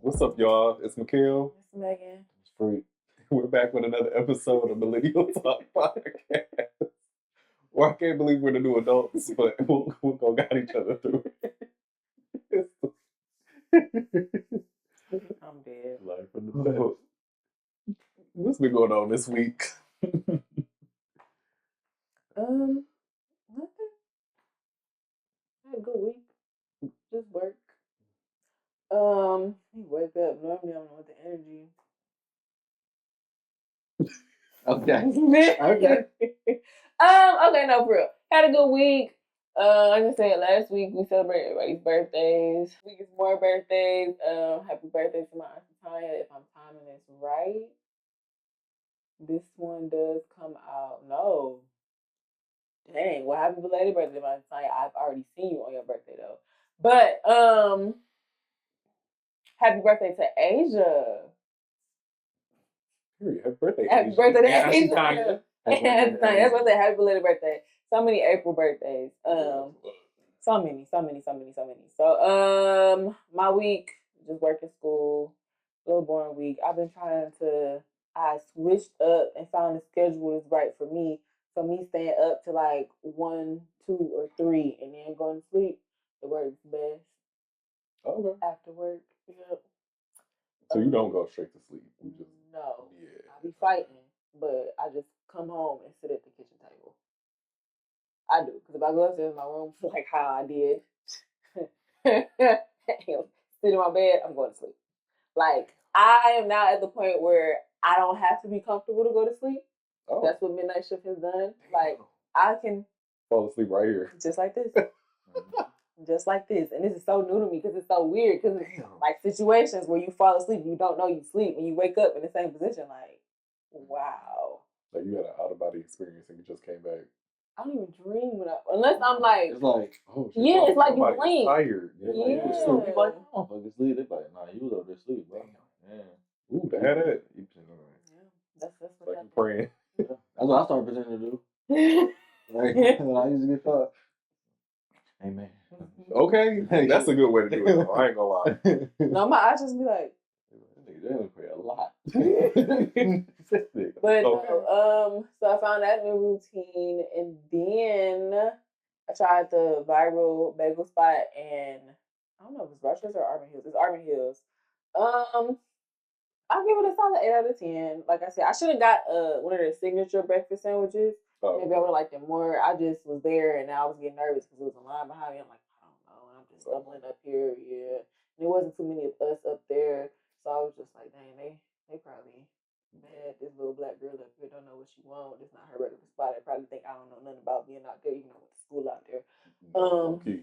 What's up, y'all? It's Mikhail. It's Megan. It's Freq. We're back with another episode of Millennial Talk Podcast. Well, I can't believe we're the new adults, but we'll go guide each other through it. I'm dead. Life from the past. What's been going on this week? Nothing. Had a good week. Just work. You wake up. Normally I'm with the energy. Okay. Okay. Okay, no, for real. Had a good week. Like I said, last week we celebrated everybody's birthdays. This week is more birthdays. Happy birthday to my Auntie Tanya, if I'm timing this right. This one does come out. No. Dang, well, happy belated birthday, my Auntie Tanya. I've already seen you on your birthday though. But happy birthday to Asia. Happy birthday, Happy Asia. birthday to Yeah, Asia. Tanya. That's what I said. Happy belated birthday. So many April birthdays. So many. So, my week, just working school, a little boring week. I've been I switched up and found the schedule that's right for me. So me staying up to like 1, 2, or 3 and then going to sleep, it works best. Okay. After work, yep. So you don't go straight to sleep. You just, no. yeah. I be fighting, but I just come home and sit at the kitchen table. I do, because if I go upstairs in my room, like how I did, sit in my bed, I'm going to sleep. Like, I am now at the point where I don't have to be comfortable to go to sleep. Oh. That's what midnight shift has done. Like, I can fall asleep right here. just like this. Just like this. And this is so new to me because it's so weird. Because it's like situations where you fall asleep, you don't know you sleep, and you wake up in the same position. Like, wow. Like you had an out of body experience and you just came back. I don't even dream unless I'm like, It's like, oh shit. yeah, it's like you Nobody's blink. tired. yeah, Yeah. like, you sleep. You like, I don't fucking sleep. They like, nah, you was over there sleep, bro. Yeah. Ooh, they had it. You pretend all right. Yeah, that's what Like I'm praying. Yeah. That's what I started pretending to do. Like, when I used to get fucked. Amen. Okay, that's a good way to do it. Though. I ain't gonna lie. No, my eyes just be like. They only pray a lot. But okay. no, so I found that new routine, and then I tried the viral bagel spot, and I don't know if it's Rochester or Armin Hills. It's Armin Hills. I'll give it a solid 8 out of 10. Like I said, I should have got one of their signature breakfast sandwiches. Oh. Maybe I would have liked it more. I just was there, and I was getting nervous because there was a line behind me. I'm like, I don't know, and I'm just stumbling up here, yeah. And there wasn't too many of us up there, so I was just like, dang, they probably mad. This little black girl up here don't know what she wants. It's not her regular spot. They probably think I don't know nothing about being out there, even though I went to school out there. Okay.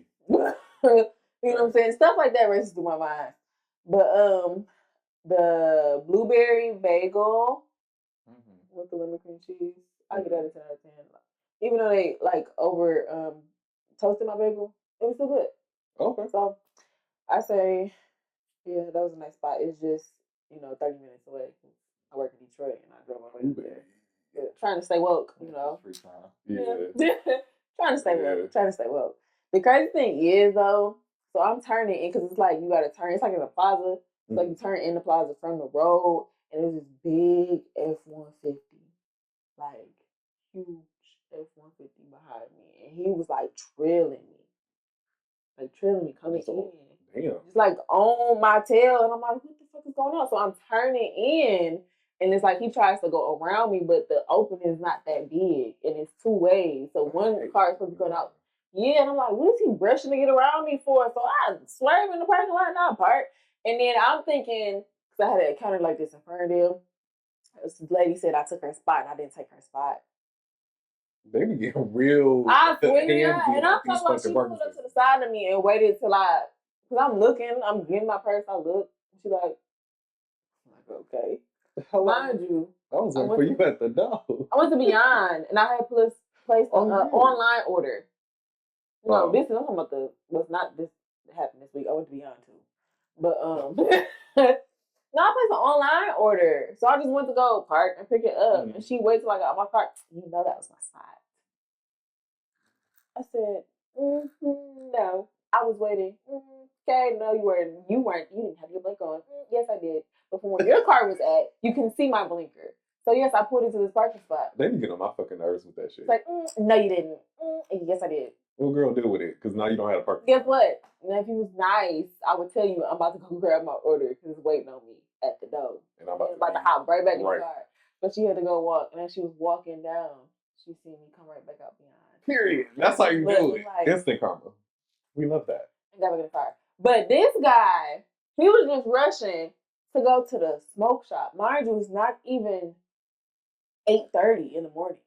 You know what I'm saying? Stuff like that races through my mind. But the blueberry bagel with the lemon cream cheese, I get that a 10 out of 10. Even though they like over toasted my bagel, it was still good. Okay. So I say, yeah, that was a nice spot. It's just 30 minutes away. I work in Detroit and I drove my way up there. Yeah, trying to stay woke, Free time. Yeah. Trying to stay woke. The crazy thing is though, so I'm turning in because it's like you gotta turn. It's like in a plaza. It's like you turn in the plaza from the road, and there's this big F-150, like huge F-150 behind me, and he was like trailing me coming in. Damn. It's like on my tail, and I'm like, what the fuck is going on? So I'm turning in, and it's like he tries to go around me, but the opening is not that big, and it's 2 ways. So one car is supposed to be going out. Yeah, and I'm like, what is he rushing to get around me for? So I swerve in the parking lot and I park. And then I'm thinking, because I had an encounter like this in Ferndale, this lady said I took her spot, and I didn't take her spot. They be getting real. I swear, and I'm talking about she pulled up to the side of me and waited till because I'm looking, I'm getting my purse, I look, and she's like, okay. Mind you, I was waiting for you at the door. I went to Beyond, and I had placed an online order. No, this is I'm talking about what's not this happened this week. I went to Beyond too, but no, I placed an online order, so I just went to go park and pick it up, and she waited till I got my car. You know that was my spot. I said, no. I was waiting. Okay. okay, no, you weren't. You didn't have your blinker on. Yes, I did. But from where your car was at, you can see my blinker. So yes, I pulled into this parking spot. They be getting on my fucking nerves with that shit. It's like, no, you didn't. Yes, I did. Well, girl, deal with it, because now you don't have to park. Guess what? Now, if he was nice, I would tell you I'm about to go grab my order because it's waiting on me at the door. And I'm about to hop right back in right. the car. But she had to go walk, and as she was walking down, she seen me come right back out behind. Period. That's how you do it. Like, instant karma. We love that. And got back in the car. But this guy, he was just rushing to go to the smoke shop. Mind you, it's not even 8:30 in the morning.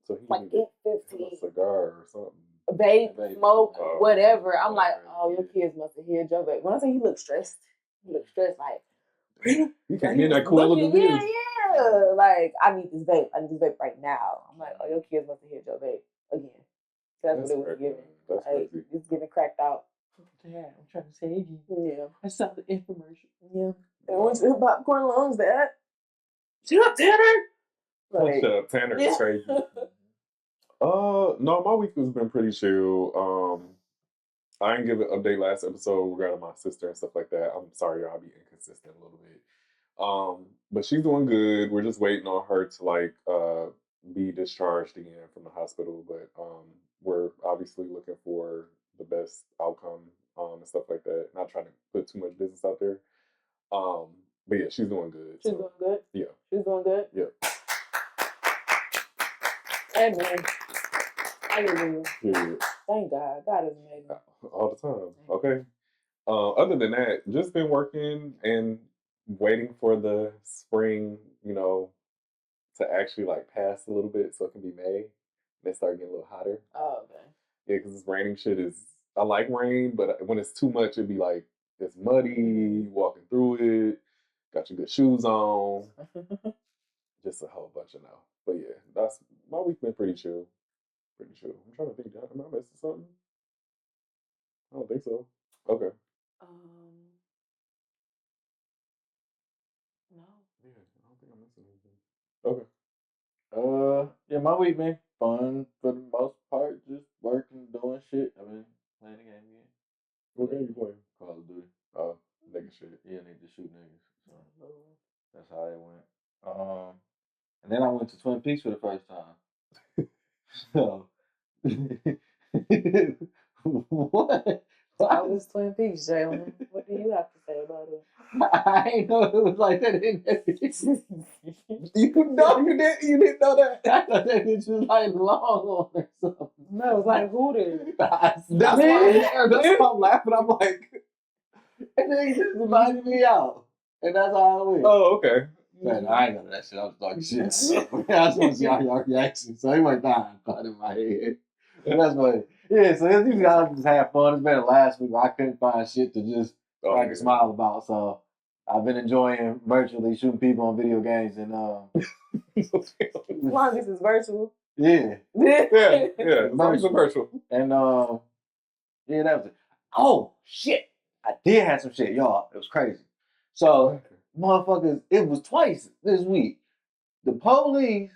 So he like 8:15. A cigar or something. Vape, smoke, whatever. I'm like, oh, your kids must have heard your vape. When I say he looked stressed, like, you came in that cool looking yeah. Like, I need this vape right now. I'm like, oh, your kids must have hit your vape again. That's what it was giving. That's like, crazy. It's getting cracked out. Yeah, I'm trying to save you. Yeah. I saw the infomercial. Yeah. And what's your popcorn loans, Dad? Shut up, Tanner! Like, shut up, Tanner. It's crazy. No, my week has been pretty chill. I didn't give an update last episode regarding my sister and stuff like that. I'm sorry, y'all, I'll be inconsistent a little bit. But she's doing good. We're just waiting on her to be discharged again from the hospital. But we're obviously looking for the best outcome and stuff like that. Not trying to put too much business out there. But yeah, she's doing good. She's doing good? Yeah. She's doing good? Yeah. Amen. Hallelujah. Yeah. Thank God. God is amazing. All the time. Okay. Other than that, just been working and waiting for the spring, to actually pass a little bit so it can be May. Then start getting a little hotter. Oh, okay. Yeah, because this raining shit I like rain, but when it's too much, it'd be like, it's muddy, walking through it, got your good shoes on. Just a whole bunch of no. But yeah, that's my week been pretty chill. Pretty chill. I'm trying to think, am I missing something? I don't think so. Okay. No. Yeah, I don't think I'm missing anything. Okay. Yeah, my week been fun for the most part. Just working, doing shit. I've been playing the game again. What game you playing? Call of Duty. Oh, nigga shit. Yeah, need to shoot niggas. So that's how it went. And then I went to Twin Peaks for the first time. So what? I was Twin Peaks, Jalen. What do you have to say about it? I ain't know it was like that in that bitch. You didn't know that. I thought that bitch was like long or something. No, it was like Hooters. That's why I'm laughing. I'm like, and then he just invited me out. And that's how I went. Oh, okay. Man, I ain't know that shit. I was talking shit. So, I just want to see all y'all reaction. So he went down in my head. And that's funny. Yeah, so it's usually I just have fun. It's been last week where I couldn't find shit to just smile about. So I've been enjoying virtually shooting people on video games and as long as this is virtual. Yeah. As long as it's virtual. And yeah, that was it. Oh shit. I did have some shit, y'all. It was crazy. So motherfuckers, it was twice this week. The police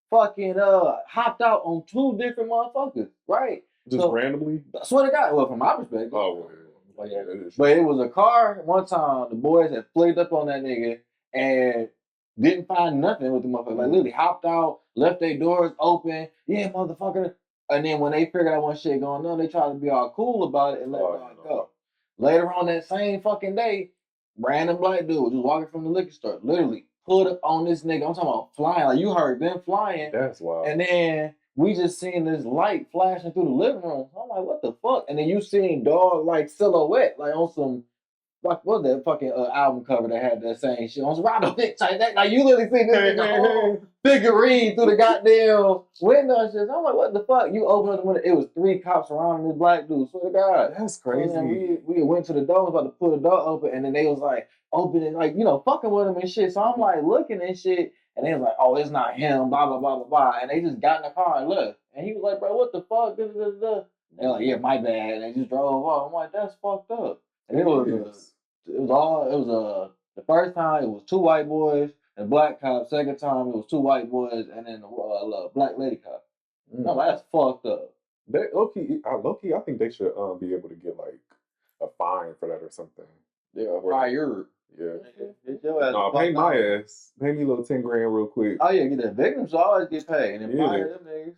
fucking hopped out on two different motherfuckers, right? Just randomly? I swear to God, well, from my perspective. Oh, well, yeah, that is. But it was a car. One time, the boys had flicked up on that nigga and didn't find nothing with the motherfucker. Like, literally hopped out, left their doors open. Yeah, motherfucker. And then when they figured out what shit going on, they tried to be all cool about it and let it go. Later on that same fucking day, random black dude just walking from the liquor store, literally put up on this nigga. I'm talking about flying. Like, you heard them flying. That's wild. And then we just seen this light flashing through the living room. I'm like, what the fuck? And then you seen dog like silhouette, like on some, like, what's that fucking album cover that had that same shit on some Rondo Dick type that? Like, you literally see this nigga figurine through the goddamn window and shit. I'm like, what the fuck? You open up the window, it was 3 cops surrounding this black dude. Swear to God. That's crazy. And we went to the door, was about to pull the door open, and then they was like, opening, like, fucking with him and shit. So I'm like looking and shit, and they was like, oh, it's not him, blah, blah, blah, blah, blah. And they just got in the car and left. And he was like, bro, what the fuck? They're like, yeah, my bad. And they just drove off. I'm like, that's fucked up. And the first time it was 2 white boys and black cops. Second time it was 2 white boys and then a black lady cop. I'm like, that's fucked up. Low-key, I think they should be able to get a fine for that or something. Yeah, Where- fire. Yeah. Get your ass. No, the pay fuck my out. ass. Pay me a little 10 grand real quick. Oh yeah, get the victims always get paid, and then Yeah. fire them niggas.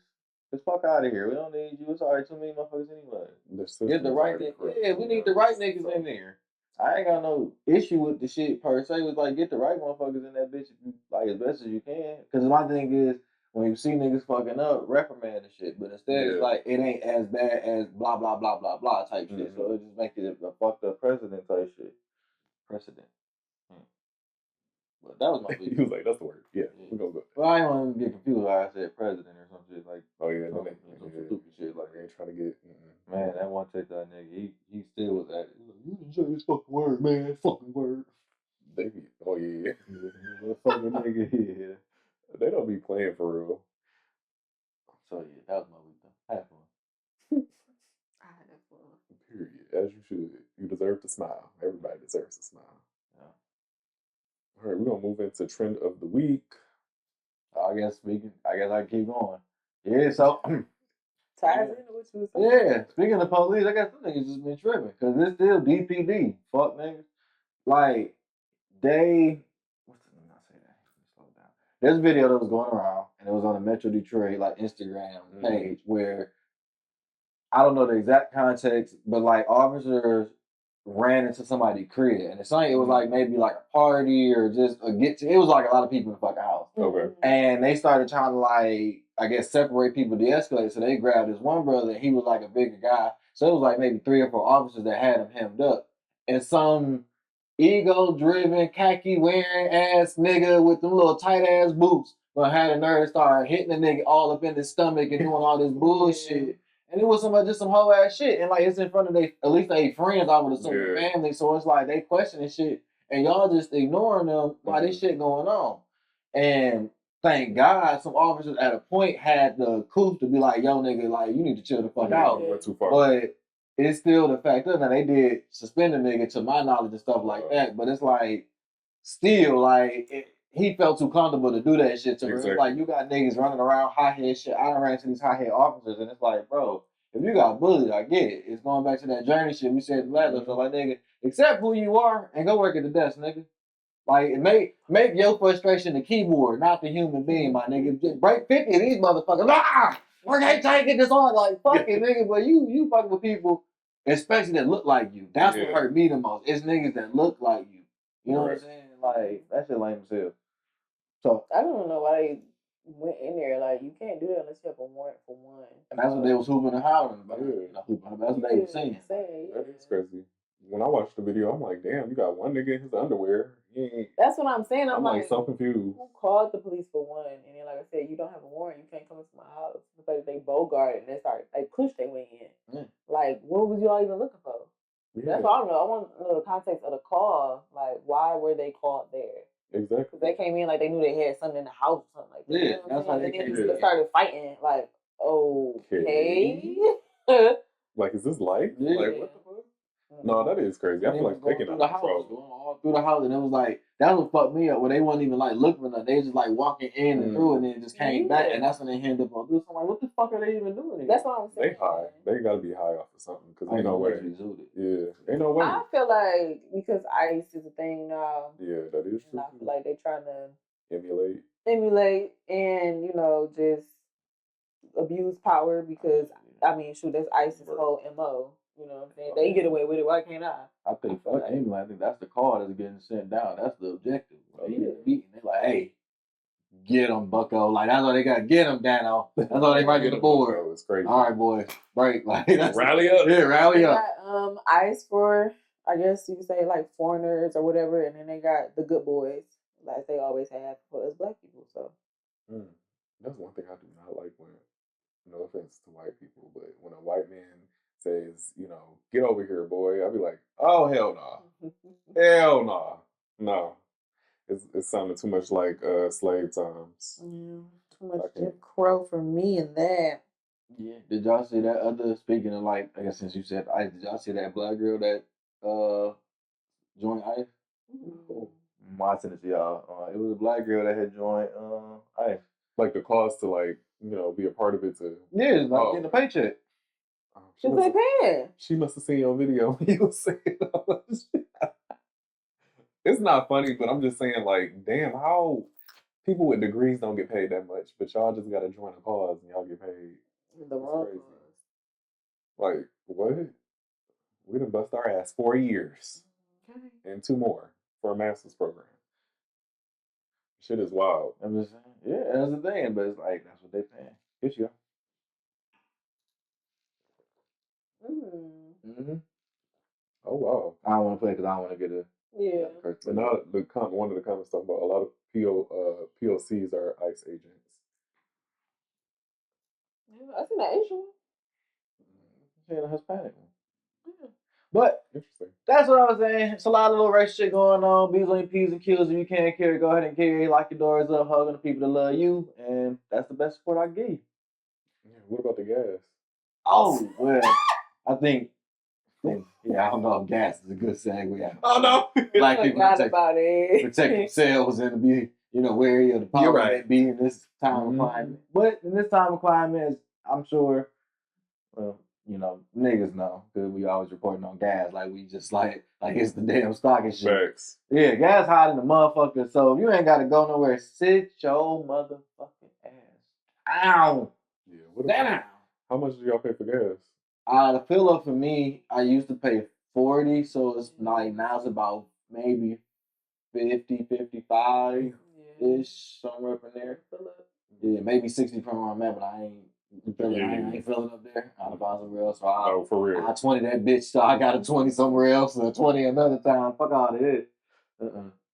Just fuck out of here. We don't need you. It's already too many motherfuckers anyway. The system Get the is right already niggas. corrupt, Yeah, to we be need the right honest, niggas so. in there. I ain't got no issue with the shit per se. It's like get the right motherfuckers in that bitch like as best as you can. Because my thing is when you see niggas fucking up, reprimand and shit. But instead it's Yeah. like it ain't as bad as blah blah blah blah blah type shit. So Mhm. it just make it a fucked up precedent type shit. Precedent. But that was my He week. was like, that's the word. Yeah, we're going to go. Well, I ain't want to get confused. Why I said president or some shit like. Oh, yeah. Some, Then some stupid shit like they ain't trying to get. man, that one TikTok nigga, he still was at it. You didn't say this fucking word, man. Fucking word. They be, oh, yeah. That fucking nigga here. They don't be playing for real. So yeah, that was my week though. Have fun. I had that fun. Period. As you should. You deserve to smile. Everybody deserves to smile. Yeah. All right, we're going to move into trend of the week. I guess I keep going. Yeah, so Ties into what you was saying. yeah, speaking of police, I guess some niggas just been tripping. Cause it's still DPD. Fuck niggas. Like they what's the name? I say that. Slow it down. There's a video that was going around and it was on the Metro Detroit like Instagram page where I don't know the exact context, but like officers ran into somebody's crib and it's like it was like maybe like a party or just a it was like a lot of people in the fucking house. Okay. And they started trying to like, I guess, separate people, de-escalate. So they grabbed this one brother and he was like a bigger guy. So it was like maybe 3 or 4 officers that had him hemmed up. And some ego-driven, khaki-wearing ass nigga with them little tight-ass boots but had a nerve to start hitting the nigga all up in his stomach and doing all this bullshit. And it was just some whole ass shit. And like it's in front of at least they friends, I would assume the family. So it's like they questioning shit and y'all just ignoring them while this shit going on. And thank God some officers at a point had the coof to be like, yo nigga, like you need to chill the fuck out. Went too far. But it's still the fact that now they did suspend a nigga to my knowledge and stuff like that. But it's like still like he felt too comfortable to do that shit to her. It's like you got niggas running around high head shit. I done ran into these high head officers and it's like, bro, if you got bullied, I get it. It's going back to that journey shit we said last episode. Like nigga, accept who you are and go work at the desk, nigga. Like make your frustration the keyboard, not the human being, my nigga. Just break 50 of these motherfuckers. I can't take this on. Like fuck it, nigga. But you fucking with people, especially that look like you. That's what hurt me the most. It's niggas that look like you. You know what I'm saying? Like that shit lame as hell. So I don't know why they went in there. Like you can't do that unless you have a warrant for one. And that's what they was hooping and howling about. That's what they was saying. That is crazy. When I watched the video, I'm like, damn, you got one nigga in his underwear. That's what I'm saying. I'm like so confused. Who called the police for one? And then, like I said, you don't have a warrant. You can't come into my house. It's like they bogart and they pushed their way in. Like, what was y'all even looking for? That's all I don't know. I want to know the context of the call. Like, why were they called there? Exactly. Because they came in like they knew they had something in the house or something like that. Yeah, that's why they came in. They started fighting. Like, okay. Like, is this life? Yeah. Like, what the fuck? No, that is crazy. I feel like taking through the house, going all through the house, and it was like that was fucked me up. Where they wasn't even like looking for nothing. They just like walking in and through, and then just came back, and that's when they ended up on doing something. Like, what the fuck are they even doing? That's what I'm saying. They high. They gotta be high off of something because ain't no way. Yeah, ain't no way. I feel like because ICE is a thing now. Yeah, that is true. I feel like they trying to emulate, and just abuse power because I mean, shoot, that's ICE's whole MO. You know what I'm saying? They get away with it. Why can't I? I think fuck emulate. I think that's the call that's getting sent down. That's the objective. They're like, hey, get them, Bucko. Like that's all they got. Get them, Dano. That's all they right to the board. It's crazy. All right, boys, break. Like rally up. Yeah, rally up. Got, ICE for I guess you could say like foreigners or whatever, and then they got the good boys like they always have for us black people. So that's one thing I do not like when, no offense to white people, but when a white man says, get over here, boy, I'll be like, oh, hell no. Hell no. No. It's sounding too much like slave times. Yeah, too much Jim Crow for me and that. Yeah. Did y'all see that other, speaking of like, I guess since you said ICE, did y'all see that black girl that joined ICE? I sent it to y'all. It was a black girl that had joined ICE. Like the cause to be a part of it too. Yeah, it's like getting a paycheck. Cause they paying. She must have seen your video when you was saying all that shit. It's not funny, but I'm just saying, like, damn, how people with degrees don't get paid that much, but y'all just got to join a cause and y'all get paid. The wrong cause. Like, what? We done bust our ass 4 years. Okay. And 2 more for a master's program. Shit is wild. I'm just saying. Yeah, that's the thing, but it's like, that's what they paying. Here you go. Mm. Oh, wow. I don't want to play because I don't want to get a... Yeah. And now one of the comments talking about a lot of POCs are ICE agents. Yeah, I seen that Asian one. Yeah, the Hispanic one. Yeah. But Interesting. that's what I was saying. It's a lot of little race shit going on. Bees on your P's and Q's. If you can't carry, go ahead and carry. Lock your doors up, hugging the people that love you. And that's the best support I can give you. Yeah, what about the gas? Oh, well, I think yeah, I don't know if gas is a good segue. Oh, no. Black people protect themselves and be, wary of the power right. that be in this time of climate. But in this time of climate, I'm sure, well, niggas know because we always reporting on gas like we just like it's the damn stock and shit. Facts. Yeah, gas hot in the motherfucker. So if you ain't got to go nowhere, sit your motherfucking ass down. Yeah, how much do y'all pay for gas? The fill up for me, I used to pay 40, so it's like now it's about maybe 50, 55 ish, somewhere up in there. Yeah, maybe 60 from where I'm at, but I ain't filling up there. I'll buy somewhere else. So for real. I 20 that bitch, so I got a 20 somewhere else and a 20 another time. Fuck all of it.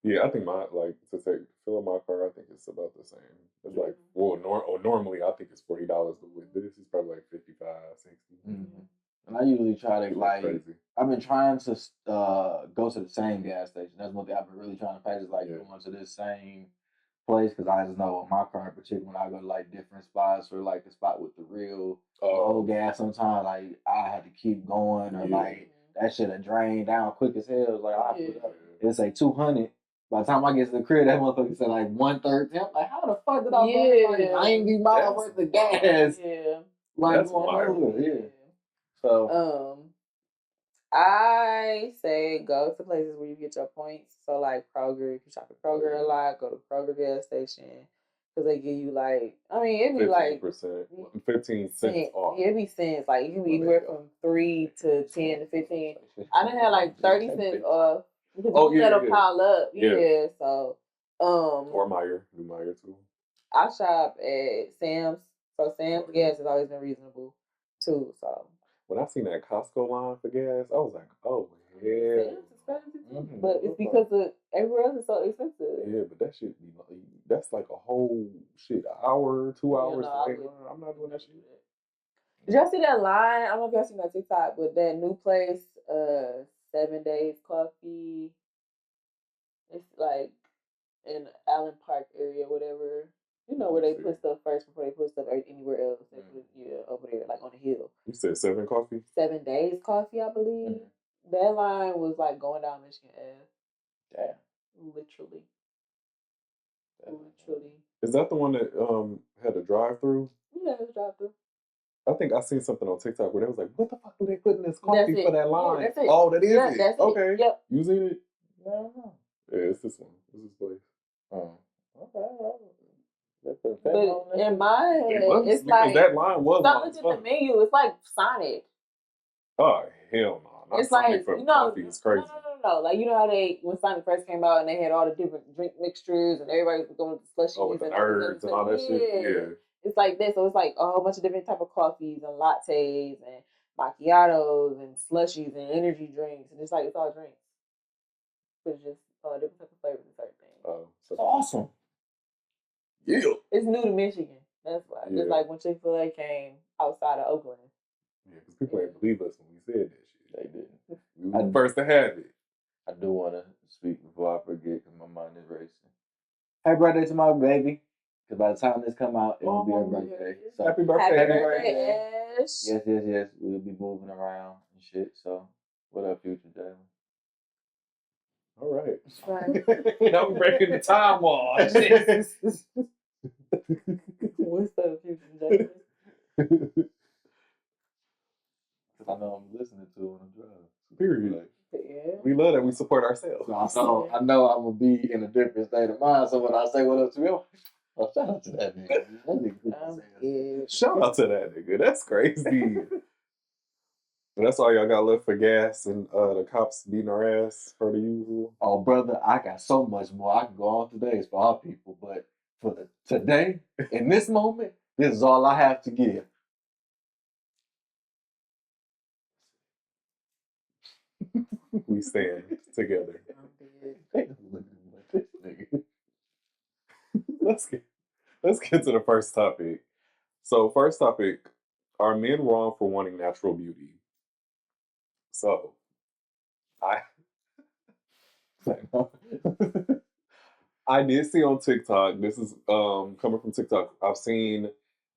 Yeah, I think fill up my car, I think it's about the same. It's like, normally I think it's $40, but with this, it's probably like 55, 60. Mm-hmm. And I usually try to, crazy. I've been trying to go to the same gas station. That's one thing I've been really trying to practice, going to this same place, because I just know with my car in particular, when I go to different spots or the spot with the real low gas, sometimes I have to keep going or that shit a drain down quick as hell. It's like I put up, it's like 200. By the time I get to the crib, that motherfucker said 130. I'm like, how the fuck did I burn 90 miles worth of gas? Yeah, that's wild. Yeah. So I say go to places where you get your points. So Kroger, if you shop at Kroger a lot, go to Kroger gas station because they give you it'd be 15%, 15 cents off. Yeah, it'd be cents. You can be anywhere from 3 to 10 to 15. I done had 30 cents off because you let them pile up. Yeah, so or Meijer, do Meijer too. I shop at Sam's, so Sam's gas has always been reasonable too. So when I seen that Costco line for gas, I was like, oh yeah, it's expensive, but it's because of everywhere else is so expensive. Yeah, but that shit that's like a whole hour, 2 hours. I'm not doing that shit. Did y'all see that line? I don't know if y'all seen that TikTok, but that new place, 7 Days Coffee. It's in Allen Park area, whatever. You know where they put stuff first before they put stuff anywhere else. They put it over there, on the hill. You said 7 Coffee? 7 Days Coffee, I believe. That line was going down Michigan Ave. Damn. Literally. Is that the one that had a drive-through? Yeah, it was drive-through. I think I seen something on TikTok where they was like, what the fuck do they put in this coffee for that line? Yeah, that's it. Oh, that is it. That's okay. It. Yep. You seen it? No. Yeah, it's this one. It's this place. Okay. But in my head, it's because that line was stop looking at the menu. It's like Sonic. Oh hell no! It's Sonic for coffee is crazy. No. You know how when Sonic first came out and they had all the different drink mixtures and everybody was going to slushies with the nerds and all that shit. Yeah. It's like this. So it's a whole bunch of different type of coffees and lattes and macchiatos and slushies and energy drinks and it's all drinks. It's just different type of flavors and certain things. Oh, so awesome. Yeah. It's new to Michigan. That's why. Yeah. Just like when Chick-fil-A came outside of Oakland. Yeah, because people ain't believe us when we said that shit. They didn't. We were the first to have it. I do want to speak before I forget because my mind is racing. Happy birthday to my baby. Because by the time this come out, it will be her birthday. So, happy birthday. Happy birthday, Ash. Yes. We'll be moving around and shit. So, what up, future Jalen? All right. Right. Now we're breaking the time wall. What's up, future Jalen? I know I'm listening to when I'm driving. Period. Yeah. We love that we support ourselves. So I know I'm gonna be in a different state of mind. So when I say what up to him, oh, shout out to that nigga. That nigga Shout out to that nigga. That's crazy. That's all y'all got left for gas and the cops beating our ass for the usual. Oh, brother, I got so much more. I can go on today. It's for all people, but for today, in this moment, this is all I have to give. We stand together. Let's get to the first topic. So, first topic: are men wrong for wanting natural beauty? So, I did see on TikTok. This is coming from TikTok. I've seen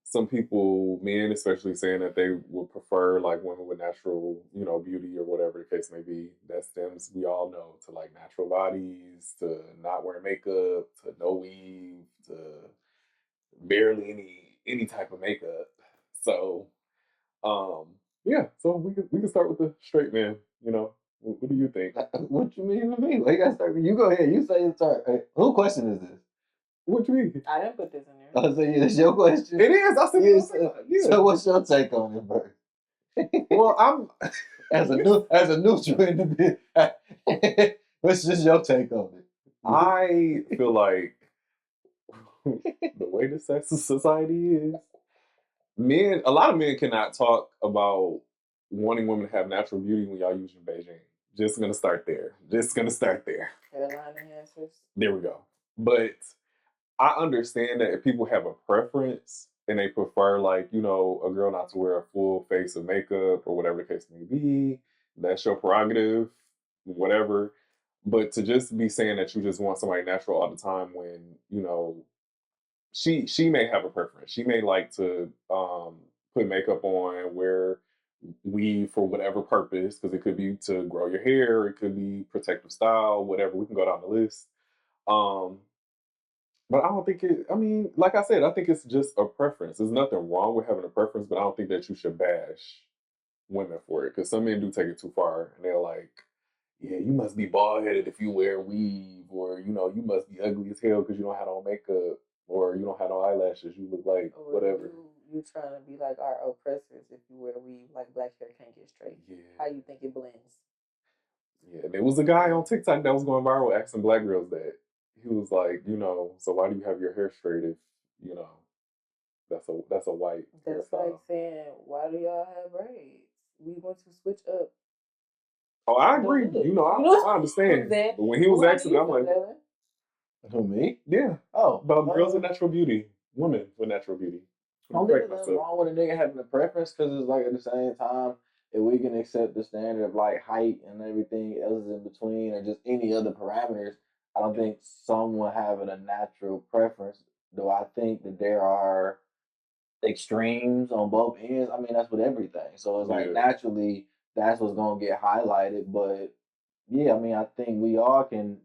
some people, men especially, saying that they would prefer like women with natural, beauty or whatever the case may be. That stems, we all know, to like natural bodies, to not wearing makeup, to no weave, to barely any type of makeup. So, yeah. So we can start with the straight man. What do you think? What you mean with me? Well, you gotta start. You go ahead. You say it's our. Who question is this? What you mean? I didn't put this in there. Oh, so it's your question. It is. I said yes. So what's your take on it, Bert? Well, I'm as a neutral individual. What's just your take on it? I feel like the way the sex society is, a lot of men cannot talk about wanting women to have natural beauty when y'all using Beijing. Just gonna start there. Hairline enhancers. There we go. But I understand that if people have a preference and they prefer, like, a girl not to wear a full face of makeup or whatever the case may be, that's your prerogative, whatever. But to just be saying that you just want somebody natural all the time when, she may have a preference. She may like to put makeup on, wear weave for whatever purpose, because it could be to grow your hair, it could be protective style, whatever. We can go down the list. But I don't think like I said, I think it's just a preference. There's nothing wrong with having a preference, but I don't think that you should bash women for it, because some men do take it too far, and they're like, yeah, you must be bald headed if you wear weave, or you must be ugly as hell because you don't have no makeup, or you don't have no eyelashes. You look like whatever. You trying to be like our oppressors if you wear weave, like black hair can't get straight. Yeah. How you think it blends? Yeah, there was a guy on TikTok that was going viral asking black girls that. He was like, so why do you have your hair straight if, that's a white That's hairstyle. like saying, why do y'all have braids? We want to switch up. Oh, I agree. I understand. But when he was asking, I'm like, who, me? Yeah. Oh, about girls with natural beauty, women with natural beauty. I don't think there's nothing wrong with a nigga having a preference, because it's like at the same time, if we can accept the standard of like height and everything else in between, or just any other parameters, I don't think someone having a natural preference. Do I think that there are extremes on both ends? I mean, that's with everything. So it's like naturally that's what's gonna get highlighted. But yeah, I mean, I think we all can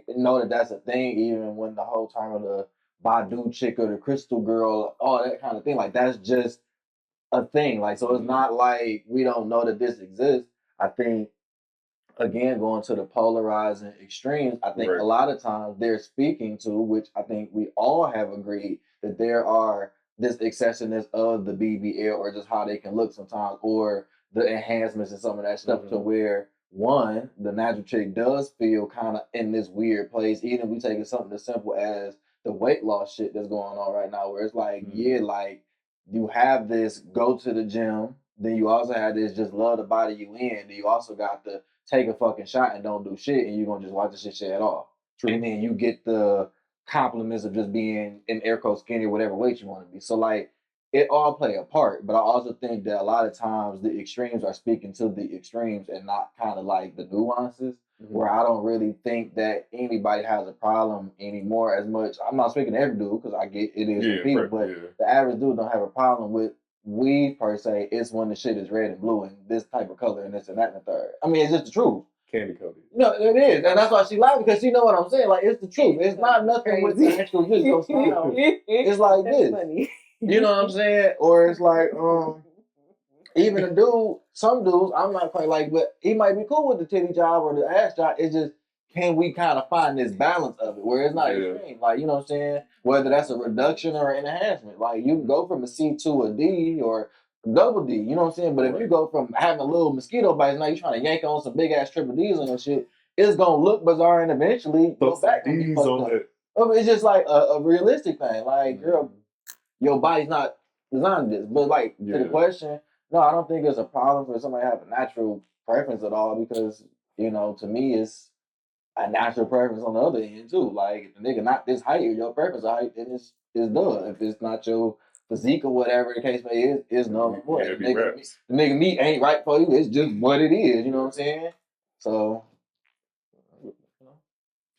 know that that's a thing, even when the whole time of the Badu chick or the Crystal Girl, all that kind of thing. Like that's just a thing. Like, so it's not like we don't know that this exists. I think, again, going to the polarizing extremes, I think a lot of times they're speaking to, which I think we all have agreed, that there are this excessiveness of the BBL, or just how they can look sometimes, or the enhancements and some of that stuff, to where, one, the natural chick does feel kind of in this weird place. Even if we take it something as simple as the weight loss shit that's going on right now, where it's like, like you have this go to the gym, then you also have this just love the body you in, then you also got the take a fucking shot and don't do shit, and you're gonna just watch the shit at all. True. And then you get the compliments of just being in air quotes skinny or whatever weight you want to be. So like it all play a part, but I also think that a lot of times the extremes are speaking to the extremes and not kind of like the nuances, where I don't really think that anybody has a problem anymore as much. I'm not speaking to every dude, because I get it is for people, but the average dude don't have a problem with weave per se. It's when the shit is red and blue and this type of color and this and that and the third. I mean, it's just the truth. Candy coated. No, it is, and that's why she lied, because she know what I'm saying. Like, it's the truth. It's not nothing with the actual just it's like this. Funny. You know what I'm saying? Or it's like even a dude, some dudes, I'm not quite like, but he might be cool with the titty job or the ass job. It's just, can we kind of find this balance of it where it's not extreme? Like, you know what I'm saying? Whether that's a reduction or an enhancement. Like, you can go from a C to a D or double D, you know what I'm saying? But if you go from having a little mosquito bites, now you're trying to yank on some big ass triple D's on that shit, it's gonna look bizarre and eventually your back gonna be fucked up. It's just like a realistic thing. Like, girl, your body's not designed this. But like to the question, no, I don't think it's a problem for somebody to have a natural preference at all because, you know, to me it's a natural preference on the other end too. Like if the nigga not this height or your preference height, then it's done. If it's not your physique or whatever the case may is, it's no more. The nigga meat ain't right for you. It's just what it is. You know what I'm saying? So, you know,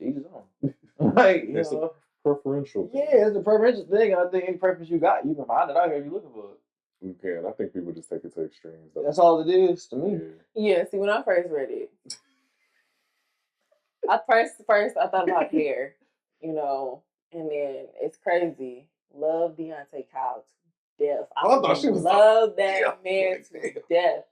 Jesus on. Like, you know, preferential thing. Yeah, it's a preferential thing, and I think any preference you got, you can find it out here if you're looking for it. You can. I think people just take it to extremes. Though. That's all it is to me. Yeah, see, when I first read it, first I thought about hair, you know, and then it's crazy. Love Deontay Kyle to death. I thought she was love that man to death.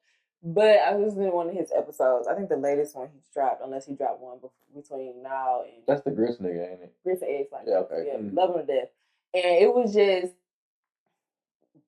But I was in one of his episodes. I think the latest one he's dropped, unless he dropped one between now and... That's the Grits nigga, ain't it? Grits and Eggs. Like yeah, okay. Yeah, love him to death. And it was just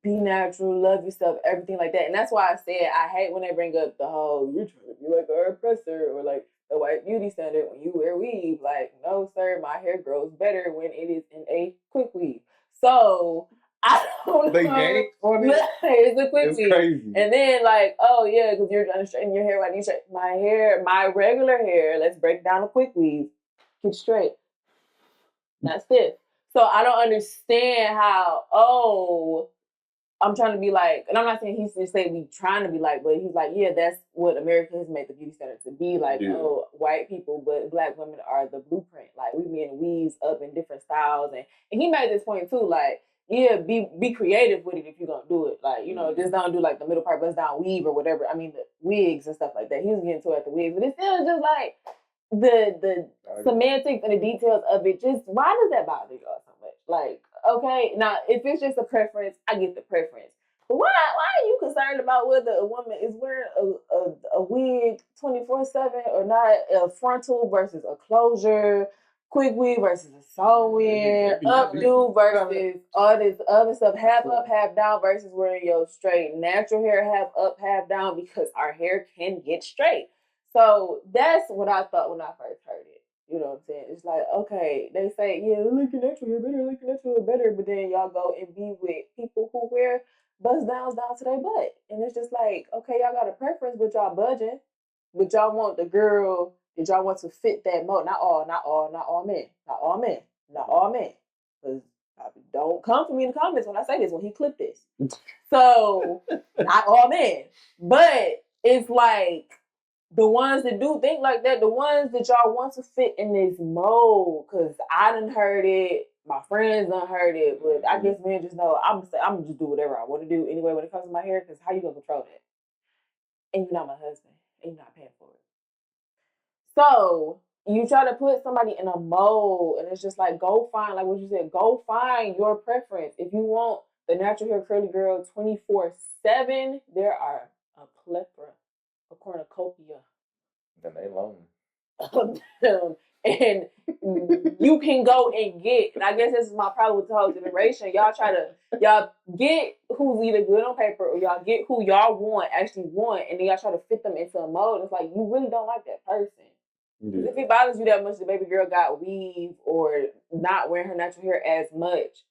be natural, love yourself, everything like that. And that's why I said I hate when they bring up the whole, you're trying to be like our oppressor or like the white beauty standard when you wear weave. Like, no, sir, my hair grows better when it is in a quick weave. So... I don't know. They yank on it. It's a quick weave. Crazy. And then like, oh yeah, because you're trying to straighten your hair. Why do you straighten my hair? My regular hair. Let's break down a quick weave. Get straight. That's it. So I don't understand how. Oh, I'm trying to be like, and I'm not saying he's just saying we trying to be like, but he's like, yeah, that's what America has made the beauty standard to be. Like, oh, white people, but black women are the blueprint. Like we being weaves up in different styles, and he made this point too. Like. Yeah, be creative with it if you're gonna do it. Like, you know, just don't do like the middle part, bust down weave or whatever. I mean, the wigs and stuff like that. He was getting to it at the wigs, but it's still just like the semantics and the details of it. Just why does that bother y'all so much? Like, okay, now if it's just a preference, I get the preference. But why are you concerned about whether a woman is wearing a wig 24/7 or not? A frontal versus a closure. Quick weave versus a sew-in, updo versus all this other stuff, half up, half down versus wearing your straight natural hair, half up, half down, because our hair can get straight. So that's what I thought when I first heard it. You know what I'm saying? It's like, okay, they say, yeah, look your natural hair better, look your natural hair better, but then y'all go and be with people who wear bust downs down to their butt. And it's just like, okay, y'all got a preference, but y'all budging. But y'all want the girl... Did y'all want to fit that mold? Not all men. Because don't come for me in the comments when I say this, when he clipped this. So, not all men. But it's like the ones that do think like that, the ones that y'all want to fit in this mold. Because I done heard it, my friends done heard it, but I guess men just know I'm gonna just do whatever I want to do anyway when it comes to my hair, because how you gonna control that? And you're not my husband, and you're not paying for it. So you try to put somebody in a mold, and it's just like, go find, like what you said, go find your preference. If you want the natural hair curly girl 24/7, there are a plethora, a cornucopia. Then they long. And you can go and get, and I guess this is my problem with the whole generation. Y'all get who's either good on paper or y'all get who y'all actually want, and then y'all try to fit them into a mold. It's like, you really don't like that person. Yeah. If it bothers you that much, the baby girl got weave or not wearing her natural hair as much,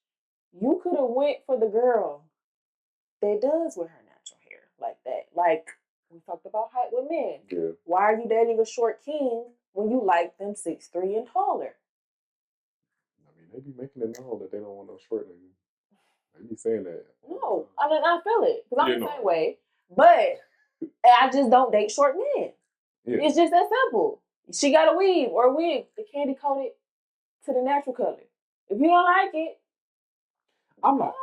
you could have went for the girl that does wear her natural hair like that. Like we talked about height with men. Yeah. Why are you dating a short king when you like them 6'3" and taller? I mean, they be making it known that they don't want no short nigga. They be saying that. No, I mean, I feel it because I'm the same way. But I just don't date short men. Yeah. It's just that simple. She got a weave or a wig, the candy coated to the natural color. If you don't like it, I'm not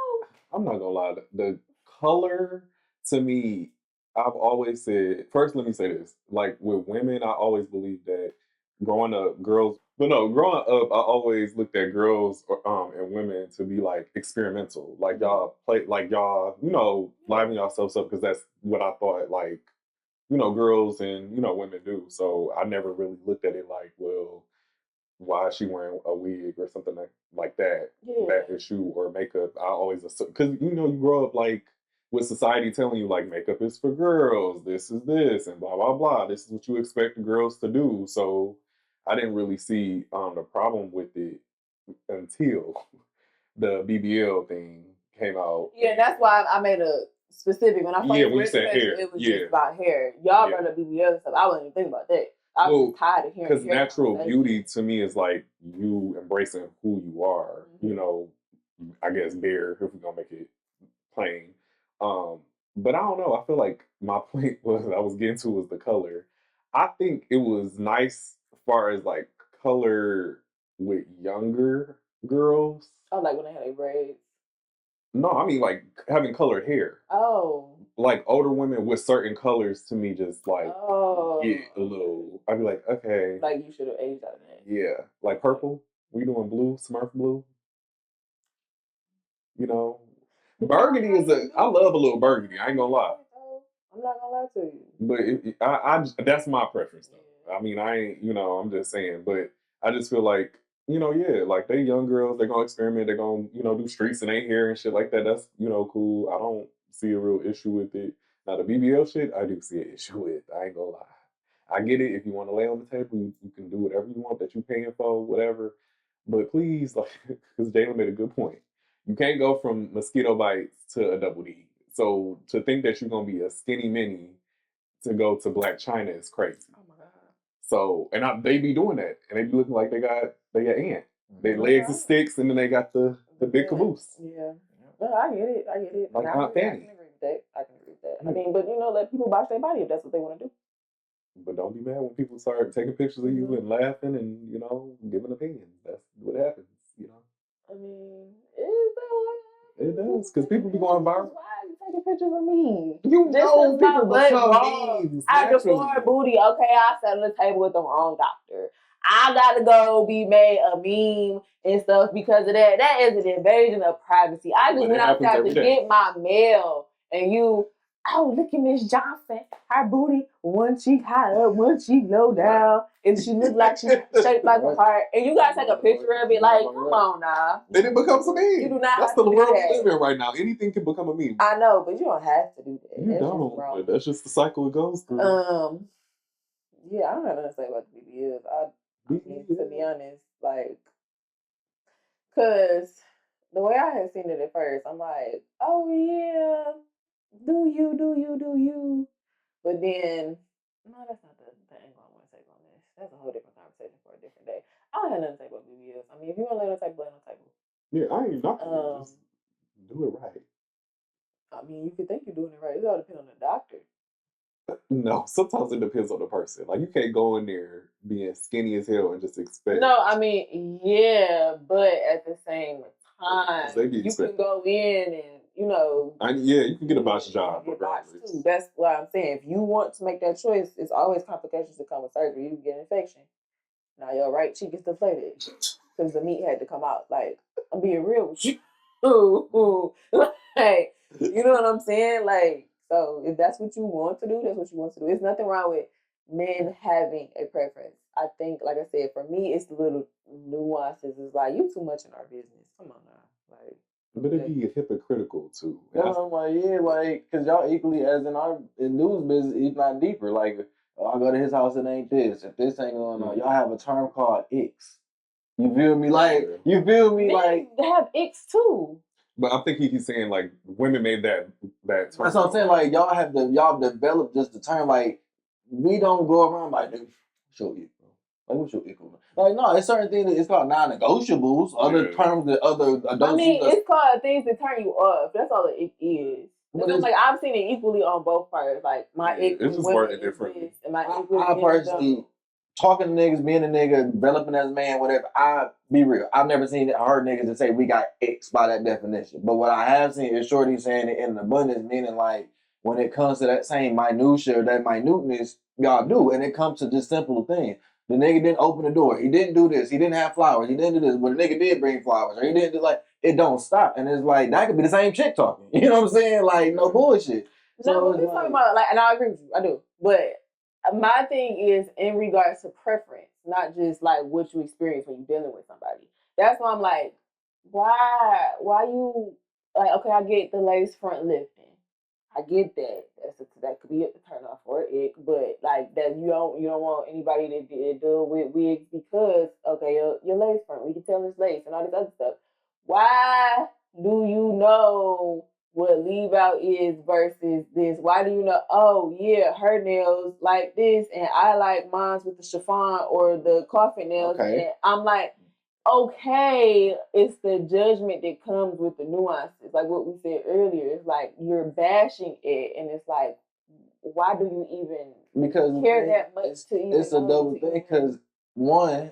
gonna lie. The color, to me, I've always said. First, let me say this: like with women, I always believe that growing up, girls But no, growing up, I always looked at girls and women to be like experimental. Like y'all play, like y'all, liven yourselves up because that's what I thought. Like girls and women do. So I never really looked at it like, well, why is she wearing a wig or something like that? Yeah. That issue or makeup. I always assume because you grow up like with society telling you like makeup is for girls. This is this and blah blah blah. This is what you expect girls to do. So I didn't really see the problem with it until the BBL thing came out. Yeah, that's why I made a specific when I first when you read said the hair, it was just about hair. Y'all brought up BBL and stuff. I wasn't even thinking about that. I was tired of hearing because natural beauty to me is like you embracing who you are. I guess bare if we're gonna make it plain. But I don't know. I feel like my point was I was getting to was the color. I think it was nice as far as like color with younger girls. Oh, like when they had their braids. No, I mean like having colored hair. Oh. Like older women with certain colors to me just like get a little. I'd be like, okay. Like you should have aged out of that. Yeah. Like purple. We doing blue, Smurf blue. Burgundy is I love a little burgundy. I ain't gonna lie. I'm not gonna lie to you. But I that's my preference though. I mean, I ain't, I'm just saying. But I just feel like, like they young girls, they're gonna experiment, they're gonna, do streaks in their hair and shit like that. That's, cool. I don't see a real issue with it. Now the BBL shit, I do see an issue with. I ain't gonna lie. I get it. If you want to lay on the table, you can do whatever you want that you're paying for, whatever. But please, like, because Jalen made a good point. You can't go from mosquito bites to a double D. So to think that you're gonna be a skinny mini to go to Black China is crazy. Oh my god. So they be doing that, and they be looking like they got ant. Their legs are sticks, and then they got the big caboose. Yeah. Well, I get it. Like Aunt Fanny. I can agree with that. I mean, but let people wash their body if that's what they want to do. But don't be mad when people start taking pictures of you and laughing and giving opinions. That's what happens. I mean, is that it does because people be going viral. Why are you taking pictures of me? People become memes. I deformed booty. Okay, I sat on the table with the wrong doctor. I gotta go be made a meme and stuff because of that. That is an invasion of privacy. I just went outside to get my mail, and you. Oh, look at Miss Johnson. Her booty, one cheek high up, one cheek low down. And she looked like she shaped like a heart. And you guys take a picture of it like, come on now. Then it becomes a meme. You do not That's the world we live in right now. Anything can become a meme. I know, but you don't have to do that. You don't, but that's just the cycle it goes through. Yeah, I don't have nothing to say about the BBLs. I mean, to be honest, like, because the way I had seen it at first, I'm like, oh yeah, do you. But then, no, that's not the angle I want to take on this. That's a whole different conversation for a different day. I don't have nothing to say about BBLs. I mean, if you want to lay on the table, lay on the table. Yeah, I ain't knocking it. Just do it right. I mean, you could think you're doing it right. It all depends on the doctor. No, sometimes it depends on the person. Like, you can't go in there being skinny as hell and just expect. No, I mean, yeah, but at the same time, you can go in and, you can get a botched job. That's what I'm saying. If you want to make that choice, it's always complications that come with surgery. You can get an infection. Now your right cheek is deflated because the meat had to come out. Like, I'm being real with you. Like, you know what I'm saying? Like, so if that's what you want to do, that's what you want to do. There's nothing wrong with men having a preference. I think, like I said, for me, it's the little nuances. It's like, you too much in our business. Come on now. Like, but it'd be hypocritical too. I'm like, because y'all equally as in news business, if not deeper. Like, I go to his house, it ain't this. If this ain't going on, y'all have a term called X. You feel me? Like, men have X too. But I think he's saying like women made that term. That's what I'm saying. Like, y'all developed just the term. Like, we don't go around like, show you. Like, what's your equal? Like, no, it's certain things. It's called non-negotiables. Other terms that other adults. I mean, it's called things that turn you off. That's all it is. Like, I've seen it equally on both parts. Like, my ick it's just working differently. And my I personally, talking to niggas, being a nigga, developing as a man, whatever. I be real. I've never heard niggas that say we got X by that definition. But what I have seen is Shorty saying it in abundance, meaning like when it comes to that same minutia or that minuteness, y'all do, and it comes to just simple things. The nigga didn't open the door. He didn't do this. He didn't have flowers. He didn't do this. But the nigga did bring flowers. Or he didn't do like it don't stop. And it's like that could be the same chick talking. You know what I'm saying? Like no bullshit. No, So but we talking about and I agree with you. I do. But my thing is in regards to preference, not just like what you experience when you're dealing with somebody. That's why I'm like, why you like? Okay, I get the lace front lifting. I get that. That could be a turn off or an ick, but like that you don't want anybody to deal with wigs because okay, your lace front, we can tell it's lace and all this other stuff. Why do you know what leave out is versus this? Why do you know? Oh yeah, her nails like this, and I like mine's with the chiffon or the coffin nails, Okay. and I'm like. Okay, it's the judgment that comes with the nuances. Like what we said earlier, it's like you're bashing it, and it's like, why do you even care that much to even? It's a double thing because one,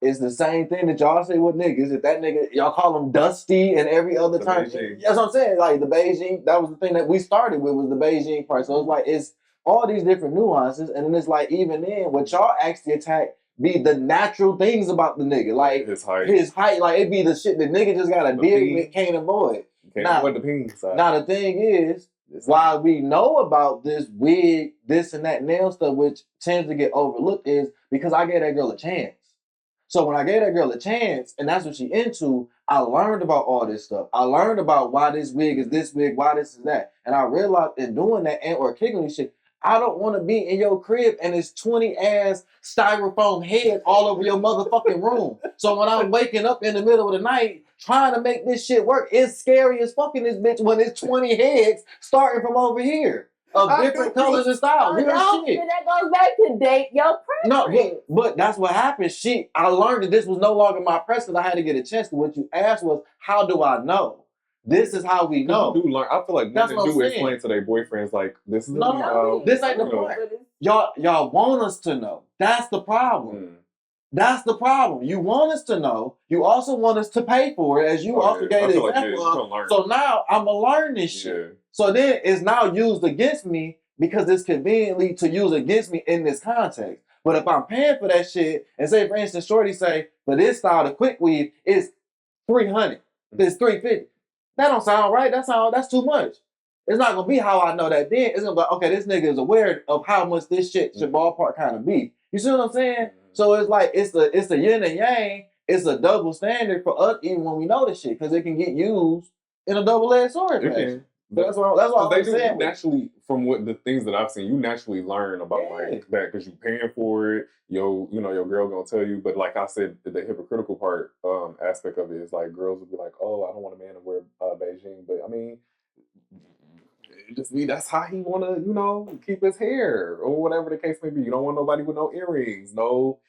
it's the same thing that y'all say with niggas. If that nigga y'all call him Dusty and every other time, that's what I'm saying. Like the Beijing, that was the thing that we started with was the Beijing part. So it's like it's all these different nuances, and then it's like even then what y'all actually attack. Be the natural things about the nigga, like his height, like it be the shit that nigga just got to deal with, can't avoid. Can't avoid the peen side. Now the thing is, why we know about this wig, this and that nail stuff, which tends to get overlooked, is because I gave that girl a chance. So when I gave that girl a chance, and that's what she into, I learned about all this stuff. I learned about why this wig is this wig, why this is that, and I realized in doing that and or kicking this shit. I don't want to be in your crib and it's 20 ass styrofoam head all over your motherfucking room. So when I'm waking up in the middle of the night trying to make this shit work, it's scary as fucking this bitch when it's 20 heads starting from over here of different colors and styles. Shit. That goes back to date your preference. No, but that's what happened. I learned that this was no longer my preference. I had to get a chance. What you asked was, how do I know? This is how we know. You do learn. I feel like women do explain to their boyfriends like this is this ain't the point. Y'all want us to know. That's the problem. That's the problem. You want us to know. You also want us to pay for it, as you also gave the example of. So now I'm gonna learn this shit. So then it's now used against me because it's conveniently to use against me in this context. But if I'm paying for that shit, and say for instance, Shorty say for this style, the quick weave is $300. It's $350. That don't sound right. That's too much. It's not gonna be how I know that then. It's gonna be like, okay, this nigga is aware of how much this shit should ballpark kind of be. You see what I'm saying? So it's like it's the yin and yang. It's a double standard for us even when we know this shit because it can get used in a double-edged sword. That's what I'm saying. Naturally, from what the things that I've seen, you naturally learn about like that because you paying for it. Your girl gonna tell you. But like I said, the hypocritical part aspect of it is like girls will be like, oh, I don't want a man to wear Beijing, but I mean, it just mean that's how he wanna keep his hair or whatever the case may be. You don't want nobody with no earrings, no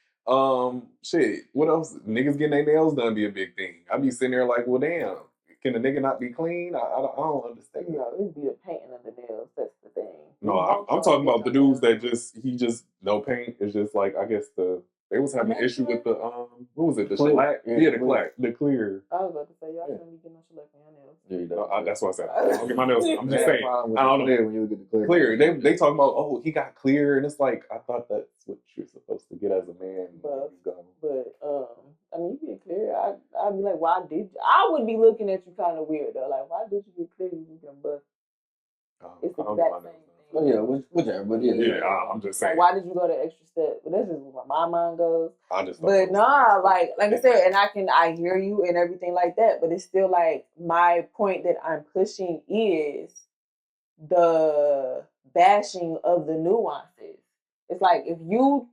shit. What else? Niggas getting their nails done be a big thing. I be sitting there like, well, damn. Can the nigga not be clean? I don't understand. It's be the painting of the nails. That's the thing. No, I'm talking about the dudes that just no paint. It's just like I guess they was having an issue with the what was it? The shellac? Yeah, the clear. I was about to say y'all shouldn't be getting no shellac on your nails. That's what I said. I don't get my nails. I'm just saying. I don't know when you get the clear. They talking about he got clear, and it's like I thought that's what you're supposed to get as a man. But I mean, you get clear. I'd be like, why did you? I would be looking at you kind of weird though. Like, why did you get clear? You get bust. It's the exact same thing. Oh yeah, whichever. But I'm just saying. Like, why did you go the extra step? But that's just where my mind goes. But nah, like I said, and I hear you and everything like that. But it's still like my point that I'm pushing is the bashing of the nuances. It's like if you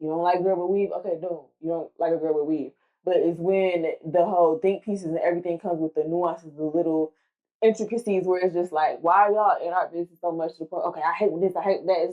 don't like a girl with weave, okay, no, you don't like a girl with weave. But it's when the whole think pieces and everything comes with the nuances, the little intricacies where it's just like, why y'all in our business so much to the point, okay, I hate this, I hate that.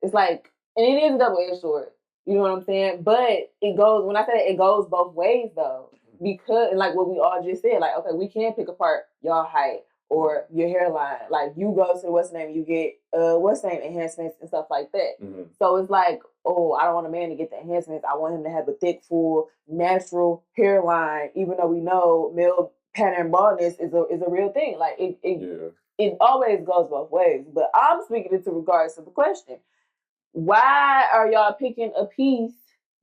It's like, and it is a double-edged sword. You know what I'm saying? But when I say that, it goes both ways though. Because, like what we all just said, like, okay, we can pick apart y'all height or your hairline. Like, you go to you get, enhancements and stuff like that. Mm-hmm. So it's like, oh, I don't want a man to get the enhancements. I want him to have a thick, full, natural hairline, even though we know male pattern baldness is a real thing. Like, it always goes both ways. But I'm speaking into regards to the question. why are y'all picking a piece?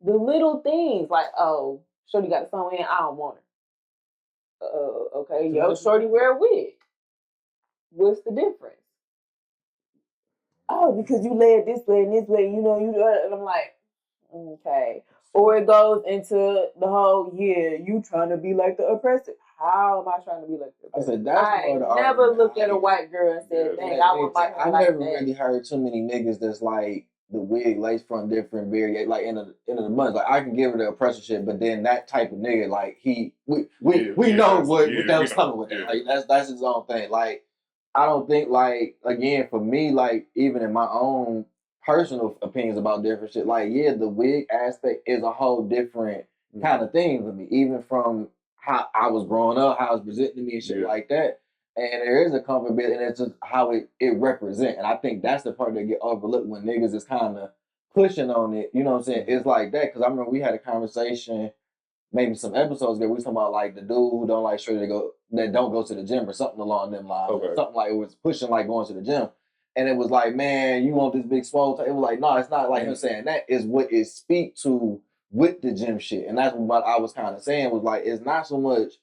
The little things like, oh, shorty got a sew in, I don't want her. Okay, yo, shorty wear a wig. What's the difference? Oh, because you lay it this way and this way, you know, and I'm like, okay. Or it goes into the whole, you trying to be like the oppressor. How am I trying to be like the oppressor? I said, that's I more the never argument looked I at a get. white girl and said, dang, I want my hair like never that. really heard too many niggas that's like the wig lace front different variation, like in the month. Like I can give her the oppressor shit, but then that type of nigga, like we know what that was coming with that. Like that's his own thing. Like I don't think like again for me, like even in my own personal opinions about different shit, like the wig aspect is a whole different kind of thing for me, even from how I was growing up, how it was presented to me and shit like that. And there is a comfortability, and it's just how it represents. And I think that's the part that get overlooked when niggas is kind of pushing on it. You know what I'm saying? It's like that because I remember we had a conversation maybe some episodes ago. We was talking about like the dude who don't like sure that don't go to the gym or something along them lines. Or something like it was pushing like going to the gym. And it was like, man, you want this big swole? It was like, no, it's not like him saying that. Is what it speak to with the gym shit. And that's what I was kind of saying was like, it's not so much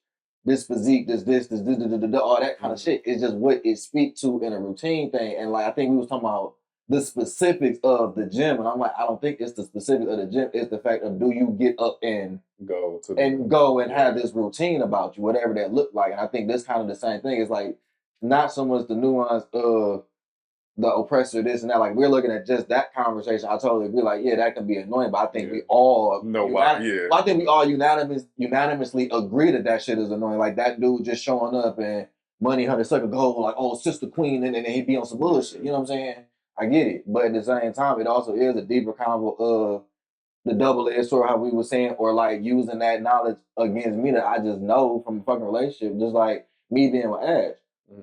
this physique, this, all that kind of shit. It's just what it speak to in a routine thing. And like, I think we was talking about the specifics of the gym. And I'm like, I don't think it's the specifics of the gym. It's the fact of, do you get up and go and have this routine about you, whatever that look like. And I think that's kind of the same thing. It's like, not so much the nuance of the oppressor, this and that. Like we're looking at just that conversation. I totally agree. Like, that can be annoying, but I think we all know why. I think we all unanimously agree that shit is annoying. Like that dude just showing up and money hunter sucker go like, oh, sister queen, and then he be on some bullshit. You know what I'm saying? I get it, but at the same time, it also is a deeper convo of the double-edged sword, how we were saying, or like using that knowledge against me that I just know from a fucking relationship, just like me being with Ash.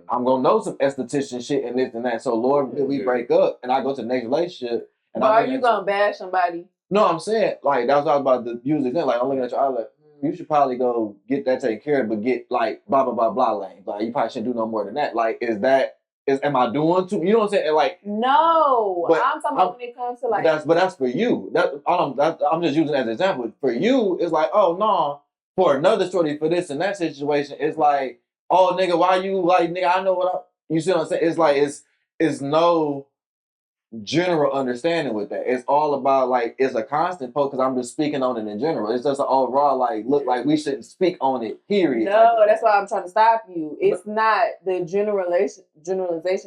I'm gonna know some esthetician shit and this and that. So Lord, we break up and I go to the next relationship. And are you gonna bash somebody? No, I'm saying like that's what I was about to use again. Like I'm looking at you, I was like, you should probably go get that taken care of, but get like blah blah blah blah lane. Like you probably shouldn't do no more than that. Like am I doing too? You know what I'm saying? And like no, I'm talking about when it comes to like that's for you. I'm just using as an example. For you, it's like, oh no, for another story for this and that situation, it's like, oh nigga, why you like nigga? I know you see what I'm saying? It's like it's no general understanding with that. It's all about like it's a constant poke because I'm just speaking on it in general. It's just an overall like look like we shouldn't speak on it. Period. No, that's why I'm trying to stop you. It's not the generalization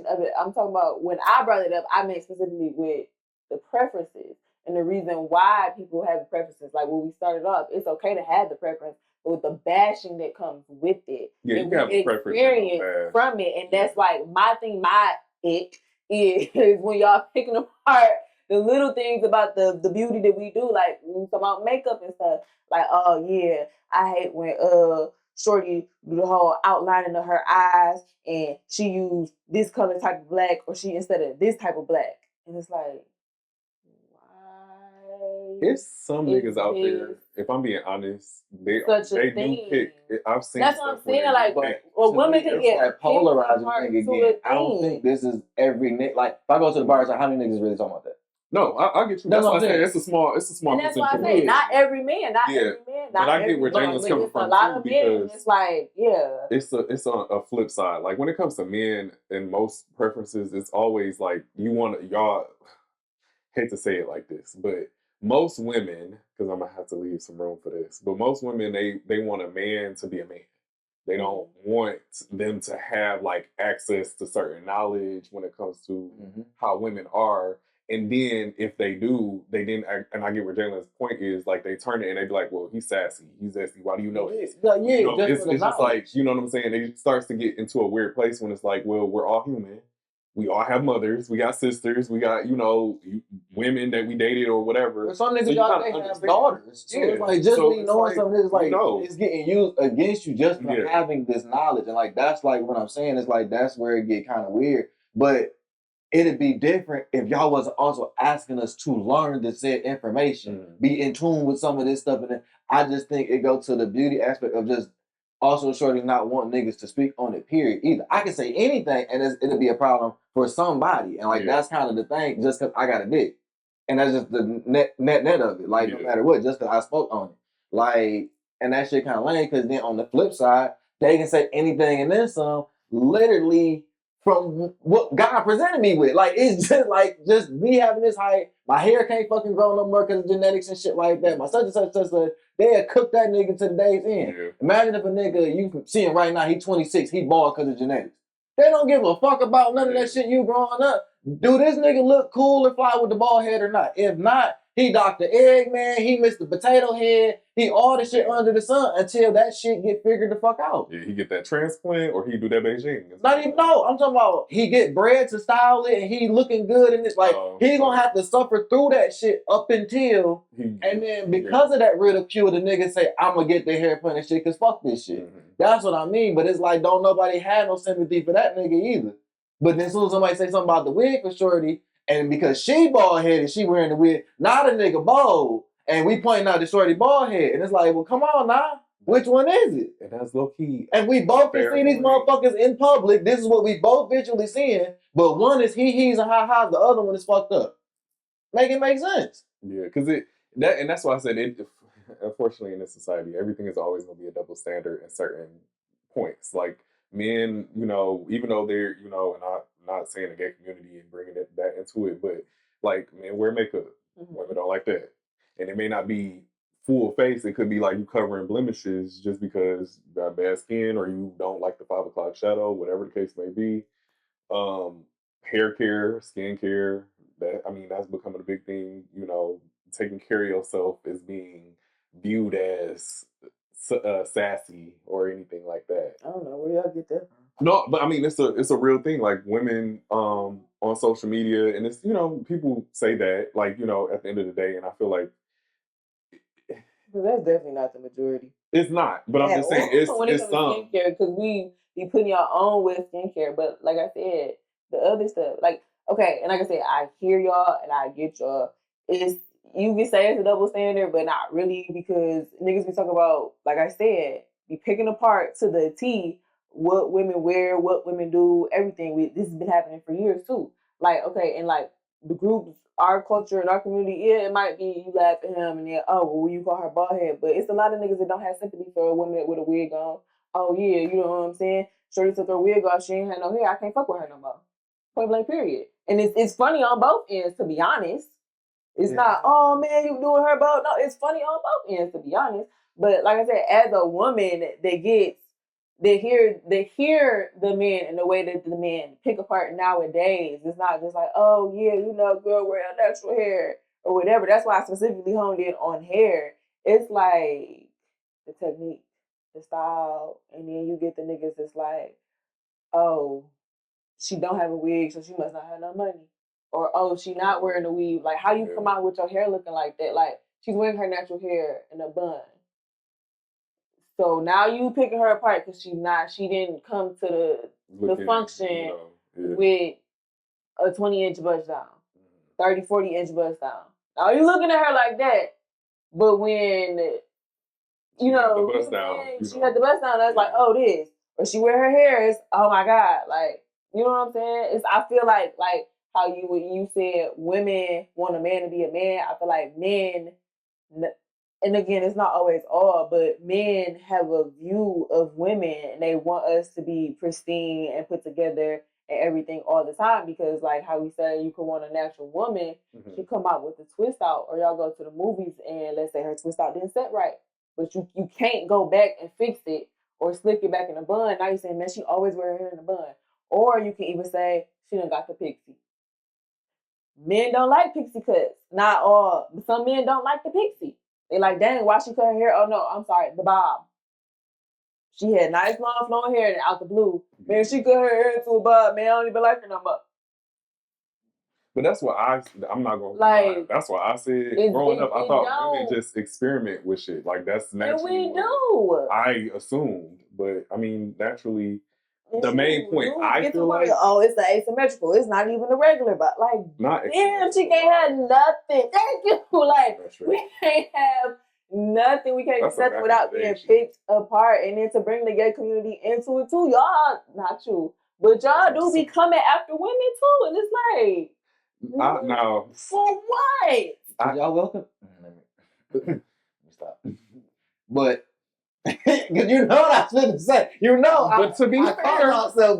of it. I'm talking about when I brought it up. I meant specifically with the preferences and the reason why people have preferences. Like when we started off, it's okay to have the preference, but with the bashing that comes with it, you have a experience from it, and that's like my thing. My ick is when y'all picking apart the little things about the beauty that we do, like when we talk about makeup and stuff. Like, oh yeah, I hate when Shorty do the whole outlining of her eyes and she used this color type of black or she instead of this type of black. And it's like, why? There's some niggas out there, if I'm being honest, they do pick. I've seen that's what I'm saying. Like, women can get that polarizing thing again. I don't think this is every nigga. Like, if I go to the bar, it's like, how many niggas really talking about that? No, I get you. That's what I'm saying. It's a small. And that's why I say not every man. Not every man. But I get where Jalen's coming from. A lot of men. It's like, it's on a flip side. Like when it comes to men and most preferences, it's always like y'all hate to say it like this, but most women, because I'm gonna have to leave some room for this, but most women they want a man to be a man. They don't want them to have like access to certain knowledge when it comes to how women are. And then if they do, they didn't. And I get where Jalen's point is. Like they turn it and they be like, "Well, he's sassy. He's zesty. Why do you know this?" It's just like, you know what I'm saying. It starts to get into a weird place when it's like, well, we're all human. We all have mothers. We got sisters. We got women that we dated or whatever. But some niggas got have daughters. So it's like just me knowing something is like it's getting used against you just for having this knowledge. And like that's like what I'm saying is like that's where it get kind of weird. But it'd be different if y'all was also asking us to learn the said information, be in tune with some of this stuff. And then I just think it goes to the beauty aspect of just also shorty not want niggas to speak on it, period, either. I can say anything and it'll be a problem for somebody. And like that's kind of the thing, just because I got a dick. And that's just the net of it. Like, no matter what, just because I spoke on it. Like, and that shit kind of lame, because then on the flip side, they can say anything and then some, literally from what God presented me with. Like, it's just me having this height. My hair can't fucking grow no more because of genetics and shit like that. My such and such, they had cooked that nigga to the day's end. Yeah. Imagine if a nigga, you see him right now, he 26, he bald because of genetics. They don't give a fuck about none of that shit you growing up. Do this nigga look cool and fly with the bald head or not? If not, he Dr. Eggman, he Mr. Potato Head, he all the shit under the sun until that shit get figured the fuck out. Yeah, he get that transplant or he do that Beijing. Not even, no, I'm talking about he get bread to style it and he looking good and it's like, he gonna have to suffer through that shit up until, and then because of that ridicule, the nigga say, I'm gonna get the haircut and shit, cause fuck this shit. Mm-hmm. That's what I mean, but it's like, don't nobody have no sympathy for that nigga either. But then as soon as somebody say something about the wig for shorty, and because she bald headed, she wearing the wig, not a nigga bald, and we pointing out the shorty bald head, and it's like, well, come on now, which one is it? And that's low key. And we both can see these motherfuckers in public. This is what we both visually seeing, but one is he's and ha-ha's, the other one is fucked up. Make it make sense. Yeah, because that's why I said it. Unfortunately, in this society, everything is always going to be a double standard at certain points. Like men, even though they're, and I'm not saying the gay community and bringing that into it, but like men wear makeup, women don't like that, and it may not be full face. It could be like you covering blemishes just because you got bad skin or you don't like the 5 o'clock shadow, whatever the case may be. Hair care, skin care. That's becoming a big thing. Taking care of yourself is being viewed as sassy or anything like that. I don't know where y'all get that from. No, but it's a real thing. Like women on social media, and it's people say that at the end of the day, and I feel like that's definitely not the majority. It's not, but I'm just saying it's when it comes to some skincare, because we be putting your own with skincare, but like I said, the other stuff, okay, and like I said, I hear y'all and I get y'all. It's you can say it's a double standard, but not really, because niggas be talking about, like I said, be picking apart to the T what women wear, what women do, everything. This has been happening for years too. Okay, and the groups, our culture and our community, yeah, it might be you laugh at him and then, you call her bald head, but it's a lot of niggas that don't have sympathy for a woman with a wig on. Oh yeah, you know what I'm saying? Shorty took her wig off, she ain't had no hair, I can't fuck with her no more. Point blank period. And it's funny on both ends, to be honest. It's not, oh man, you doing her both. No, it's funny on both ends, to be honest. But like I said, as a woman they hear the men and the way that the men pick apart nowadays. It's not just like, oh yeah, girl, wear a natural hair or whatever. That's why I specifically honed in on hair. It's like the technique, the style, and then you get the niggas that's like, oh, she don't have a wig, so she must not have no money. Or, oh, she not wearing a weave. Like, how you come out with your hair looking like that? Like, she's wearing her natural hair in a bun. So now you picking her apart because she didn't come to the function with a 20-inch bust down, 30, 40-inch bust down. Now you looking at her like that, but when, she had the bust down, that's like, oh, this. Or she wear her hair, it's, oh my God. Like, you know what I'm saying? I feel like how you said women want a man to be a man, I feel like men, and again, it's not always all, but men have a view of women and they want us to be pristine and put together and everything all the time, because like how we said, you could want a natural woman, she come out with a twist out, or y'all go to the movies and let's say her twist out didn't set right, but you can't go back and fix it or slick it back in a bun. Now you're saying, man, she always wear her hair in a bun. Or you can even say, she done got the pixie. Men don't like pixie cuts. Not all. Some men don't like the pixie. They like, dang, why she cut her hair? Oh no, I'm sorry, the bob. She had nice long flowing hair and out the blue. Man, she cut her hair into a bob. Man, I don't even like her no more. But that's what I'm not gonna lie. That's why I said growing up, I thought women just experiment with shit. Like that's naturally. And we do. I assumed, but I mean, naturally, the main point I feel like, it's the asymmetrical. It's not even the regular, but damn, she can't have nothing. Thank you. We can't have nothing. We can't do nothing without being picked apart. And then to bring the gay community into it too, y'all, not you, but y'all do be coming after women too, and it's like. No. For what? Y'all welcome. Let me stop. But because you know what I was going to say. You know, But to be I fair, caught myself,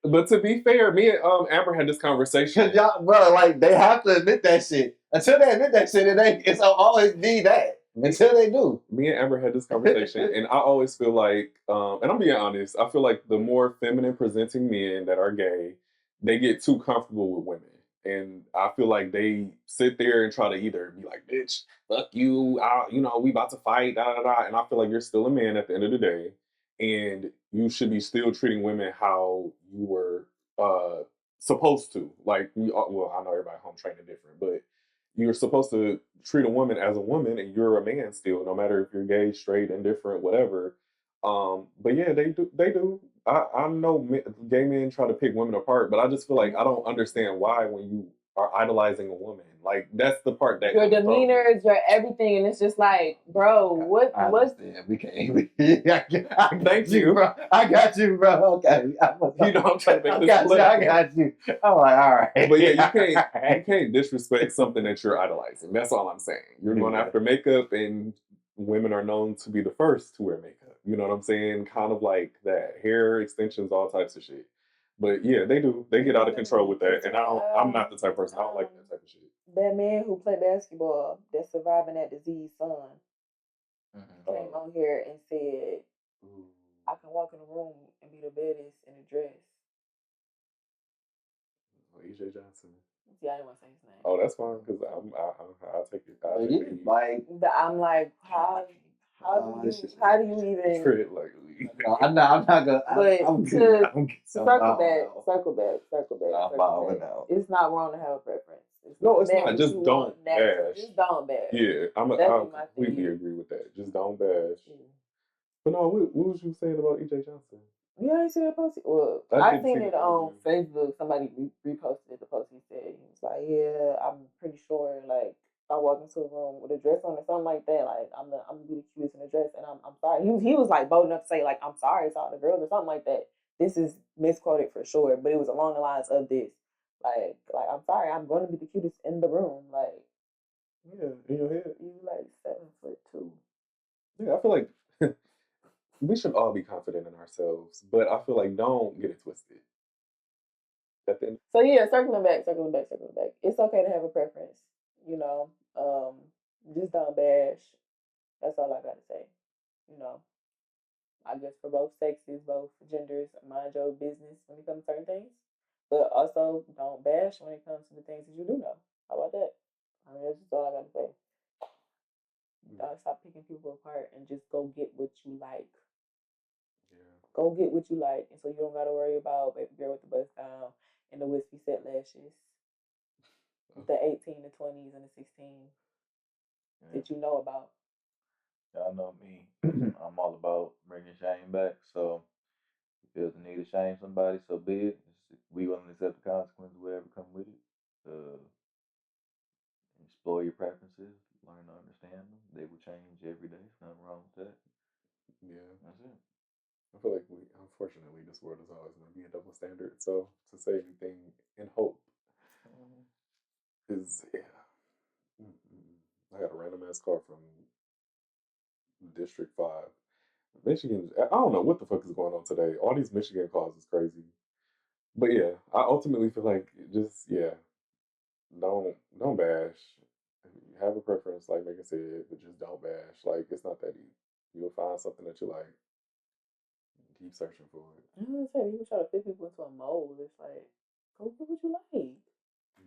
but to be fair, me and Amber had this conversation. because y'all, bro, like they have to admit that shit. Until they admit that shit, it's always be that. Until they do. Me and Amber had this conversation, and I always feel like, and I'm being honest, I feel like the more feminine presenting men that are gay, they get too comfortable with women. And I feel like they sit there and try to either be like, bitch, fuck you, we about to fight, da da da. And I feel like you're still a man at the end of the day, and you should be still treating women how you were supposed to. Like, well, I know everybody home training different, but you're supposed to treat a woman as a woman, and you're a man still, no matter if you're gay, straight, indifferent, whatever. But yeah, they do. They do. I know gay men try to pick women apart, but I just feel like I don't understand why when you are idolizing a woman, like that's the part that your demeanor is your everything, and it's just like, bro, what's we can't. Thank you, bro. I got you, bro. Okay, you know I'm trying to make this. I got you. I'm like, all right, but yeah, you can't disrespect something that you're idolizing. That's all I'm saying. You're going after makeup, and women are known to be the first to wear makeup. You know what I'm saying? Kind of like that. Hair extensions, all types of shit. But yeah, they do. They get out of control with that, and I'm not the type of person. I don't like that type of shit. that man who played basketball that's surviving that disease, son, came on here and said, I can walk in a room and be the baddest in a dress. EJ Johnson. Yeah, I didn't want to say his name. Oh, that's fine because I'll take it. I'll take it. Like, I'm like, how do you even tread lightly? I'm not gonna. But I'm circle back. It's not wrong to have a preference. It's not. Just don't bash. Just don't bash. Yeah, I completely agree with that. Just don't bash. Yeah. But no, what was you saying about EJ Johnson? You ain't seen the post? Well, I seen it on Facebook. Somebody reposted the post. He said, he was like, yeah, I'm pretty sure, like, I walk into a room with a dress on or something like that, like, I'm gonna be the cutest in a dress, and I'm sorry. He was like bold enough to say, like, I'm sorry to all the girls or something like that. This is misquoted for sure, but it was along the lines of this. Like I'm sorry, I'm going to be the cutest in the room. Like, yeah, in your head. You like 7'2". Yeah, I feel like we should all be confident in ourselves, but I feel like don't get it twisted. So yeah, circling back. It's okay to have a preference, you know. Just don't bash. That's all I gotta say. You know, I guess for both sexes, both genders, mind your business when it comes to certain things, but also don't bash when it comes to the things that you do know. How about that? I mean, that's just all I gotta say. Stop picking people apart and just go get what you like. Yeah. Go get what you like, and so you don't gotta worry about baby girl with the bust down and the wispy set lashes, the 18, the 20s, and the 16 that you know about. Y'all know me. I'm all about bringing shame back. So if you feel the need to shame somebody, so be it. We willing to accept the consequences, whatever come with it. Explore your preferences, learn to understand them. They will change every day. There's nothing wrong with that. Yeah, that's it. I feel like unfortunately, this world is always going to be a double standard. So to say anything in hope is, yeah. I got a random ass call from District 5. Michigan, I don't know what the fuck is going on today. All these Michigan calls is crazy. But yeah, I ultimately feel like don't bash. Have a preference, like Megan said, but just don't bash. Like, it's not that deep. You'll find something that you like. Keep searching for it. I was gonna say, people try to fit people into a mold. It's like, go get what you like.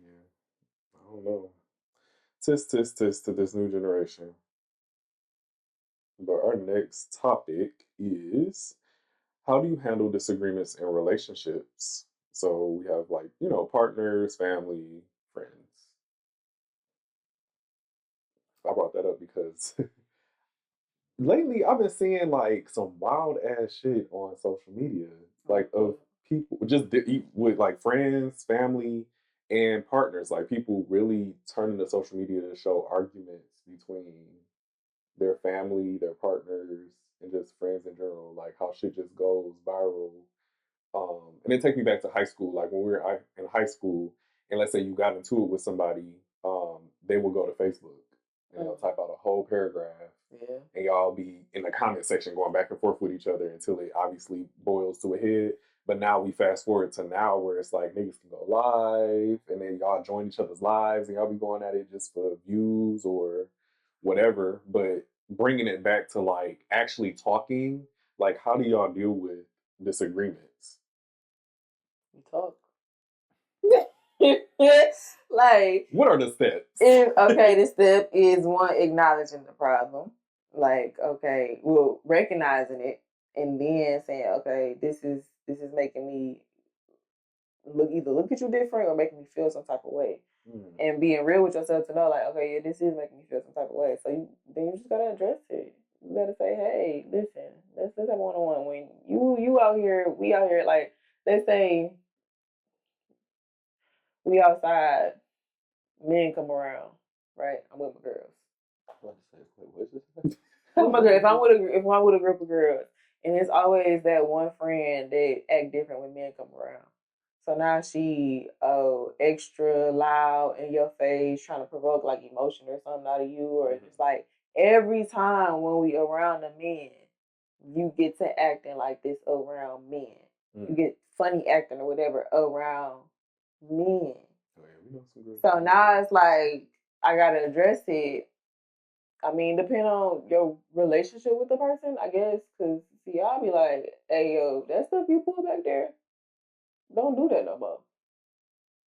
Yeah. I don't know. Tisk to this new generation. But our next topic is, how do you handle disagreements in relationships? So we have, like, partners, family, friends. I brought that up because lately I've been seeing like some wild ass shit on social media, like of people just with like friends, family, and partners. Like, people really turning to social media to show arguments between their family, their partners, and just friends in general. Like, how shit just goes viral. And it takes me back to high school. Like, when we were in high school, and let's say you got into it with somebody, they will go to Facebook and they'll type out a whole paragraph, and y'all be in the comment section going back and forth with each other until it obviously boils to a head. But now we fast forward to now where it's like niggas can go live, and then y'all join each other's lives, and y'all be going at it just for views or whatever. But bringing it back to like actually talking, like how do y'all deal with disagreements? You talk. Like, what are the steps? The step is one, acknowledging the problem. Like, okay, well, recognizing it, and then saying, okay, this is making me look at you different or making me feel some type of way. And being real with yourself to know, like, okay, yeah, this is making me feel some type of way. So you just gotta address it. You gotta say, hey, listen, let's have one-on-one. When you out here, we out here, like, let's say we outside, men come around, right? I'm with my girls. With my girls. If I'm with a group of girls, and it's always that one friend that act different when men come around. So now she extra loud in your face, trying to provoke like emotion or something out of you, or it's like every time when we around the men, you get to acting like this around men. You get funny acting or whatever around men. So now it's like I gotta address it. I mean, depending on your relationship with the person, I guess. Cause see, I'll be like, "Hey, yo, that stuff you pull back there, don't do that no more."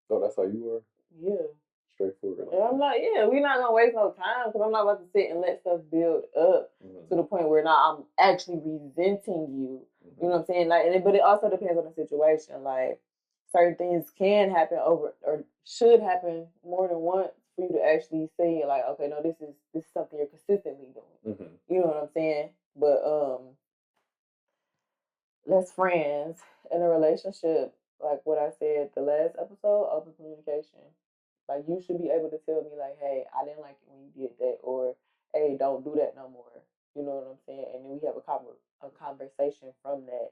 So that's how you are? Yeah. Straightforward. And I'm like, yeah, we're not gonna waste no time because I'm not about to sit and let stuff build up to the point where now I'm actually resenting you. You know what I'm saying? Like, but it also depends on the situation. Like, certain things can happen over or should happen more than once for you to actually say, like, okay, no, this is something you're consistently doing. You know what I'm saying? But as friends in a relationship, like what I said the last episode, open communication. Like, you should be able to tell me, like, hey, I didn't like it when you did that, or hey, don't do that no more. You know what I'm saying? And then we have a conversation from that,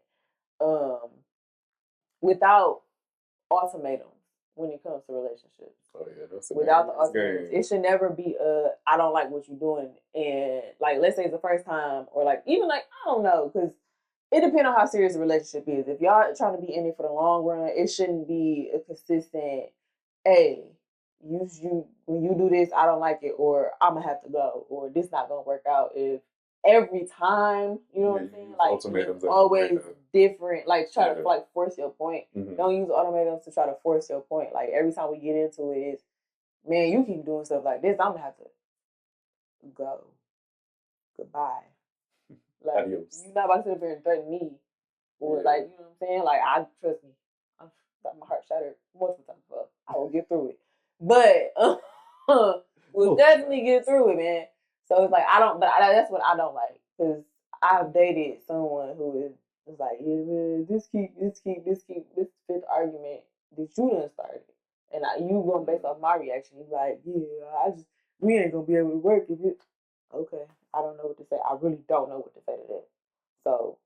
without ultimatums when it comes to relationships. Oh yeah, that's without the ultimatums. It should never be I don't like what you're doing, and like, let's say it's the first time, or like even like I don't know, because it depends on how serious the relationship is. If y'all trying to be in it for the long run, it shouldn't be a consistent, hey, you when you do this, I don't like it, or I'm gonna have to go, or this not gonna work out. If every time, you know what I'm saying, like it's always different, like try to like force your point. Don't use ultimatums to try to force your point. Like every time we get into it is, man, you keep doing stuff like this, I'm gonna have to go. Goodbye. Like, adios. You're not about to sit there and threaten me. Or like, you know what I'm saying? Like, trust me, I've got my heart shattered multiple times before. I will get through it. But we'll definitely get through it, man. So it's like, that's what I don't like. Because I've dated someone who is like, yeah, man, this fifth argument that you done started. And you going based off my reaction. You're like, yeah, we ain't going to be able to work if it. Okay, I don't know what to say. I really don't know what to say to that. So,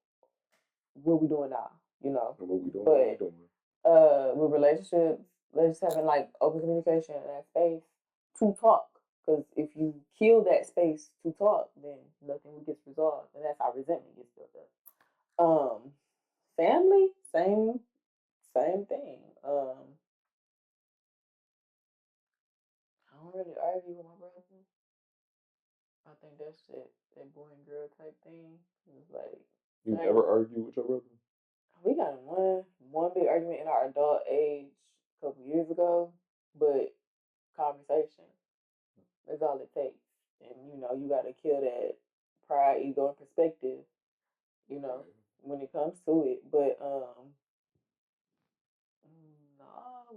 what we doing now? You know? What we doing? But with relationships, let's just having like open communication in that space to talk. Because if you kill that space to talk, then nothing gets resolved, and that's how resentment gets built up. Family, same thing. I don't really argue with my brother. I think that's it. That boy and girl type thing. It's like, you ever argue with your brother? We got one big argument in our adult age a couple years ago, but conversation is all it takes. And you gotta kill that pride, ego, and perspective, when it comes to it. But no,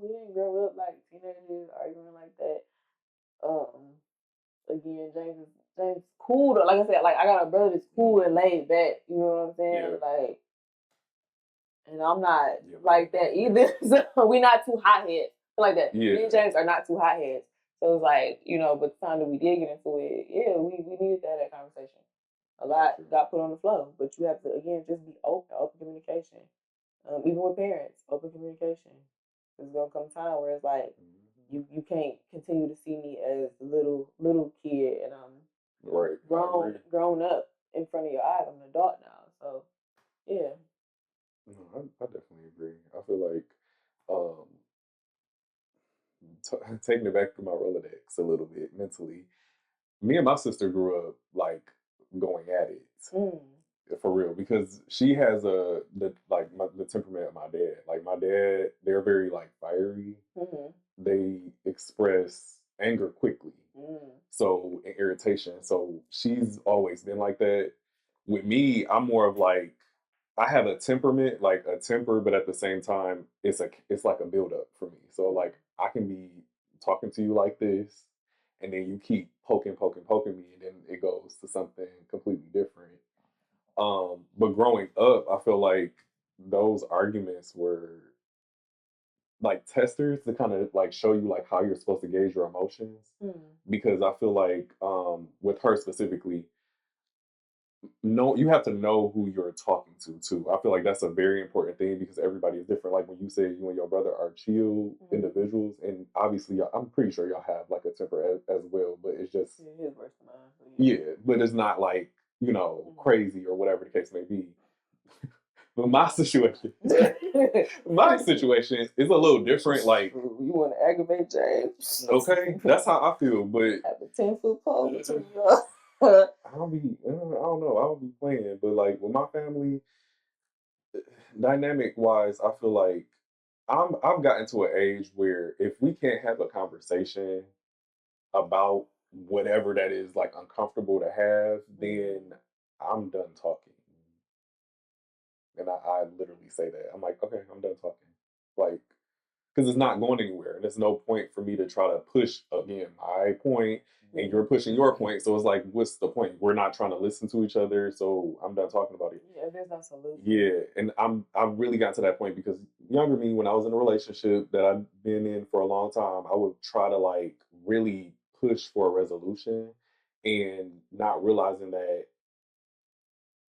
we didn't grow up like teenagers arguing like that. Again, James cool though. Like I said, like I got a brother that's cool and laid back. You know what I'm saying? Yeah. Like, and I'm not like that either. So we not too hotheads like that. Yeah. Me and James are not too hotheads. So it's like, but the time that we did get into it, we needed to have that conversation. A lot got put on the floor, but you have to, again, just be open communication. Even with parents, open communication. There's gonna come time where it's like you can't continue to see me as a little kid, and I'm grown up in front of your eyes. I'm an adult now, so yeah. No, I definitely agree. I feel like um, taking it back to my Rolodex a little bit mentally. Me and my sister grew up like going at it for real because she has the temperament of my dad. Like my dad, they're very like fiery. They express anger quickly, so and irritation. So she's always been like that. With me, I'm more of like I have a temperament, like a temper, but at the same time, it's like a buildup for me. So like I can be talking to you like this, and then you keep poking me, and then it goes to something completely different. But growing up, I feel like those arguments were like testers to kind of like show you like how you're supposed to gauge your emotions. Because I feel like with her specifically, no, you have to know who you're talking to too. I feel like that's a very important thing because everybody is different. Like when you say you and your brother are chill individuals, and obviously I'm pretty sure y'all have like a temper as well, but it's just his worse than mine. yeah, but it's not like crazy or whatever the case may be. But my situation is a little different. Like you want to aggravate James? Okay, that's how I feel. But have a 10-foot pole between you. I don't know. I'll be playing, but like with my family, dynamic wise, I feel like I've gotten to an age where if we can't have a conversation about whatever that is like uncomfortable to have, then I'm done talking. And I literally say that. I'm like, okay, I'm done talking. Like, because it's not going anywhere. And there's no point for me to try to push again my point and you're pushing your point. So it's like, what's the point? We're not trying to listen to each other. So I'm done talking about it. Yeah, there's no solution. Yeah. And I've really got to that point because younger me, when I was in a relationship that I've been in for a long time, I would try to like really push for a resolution and not realizing that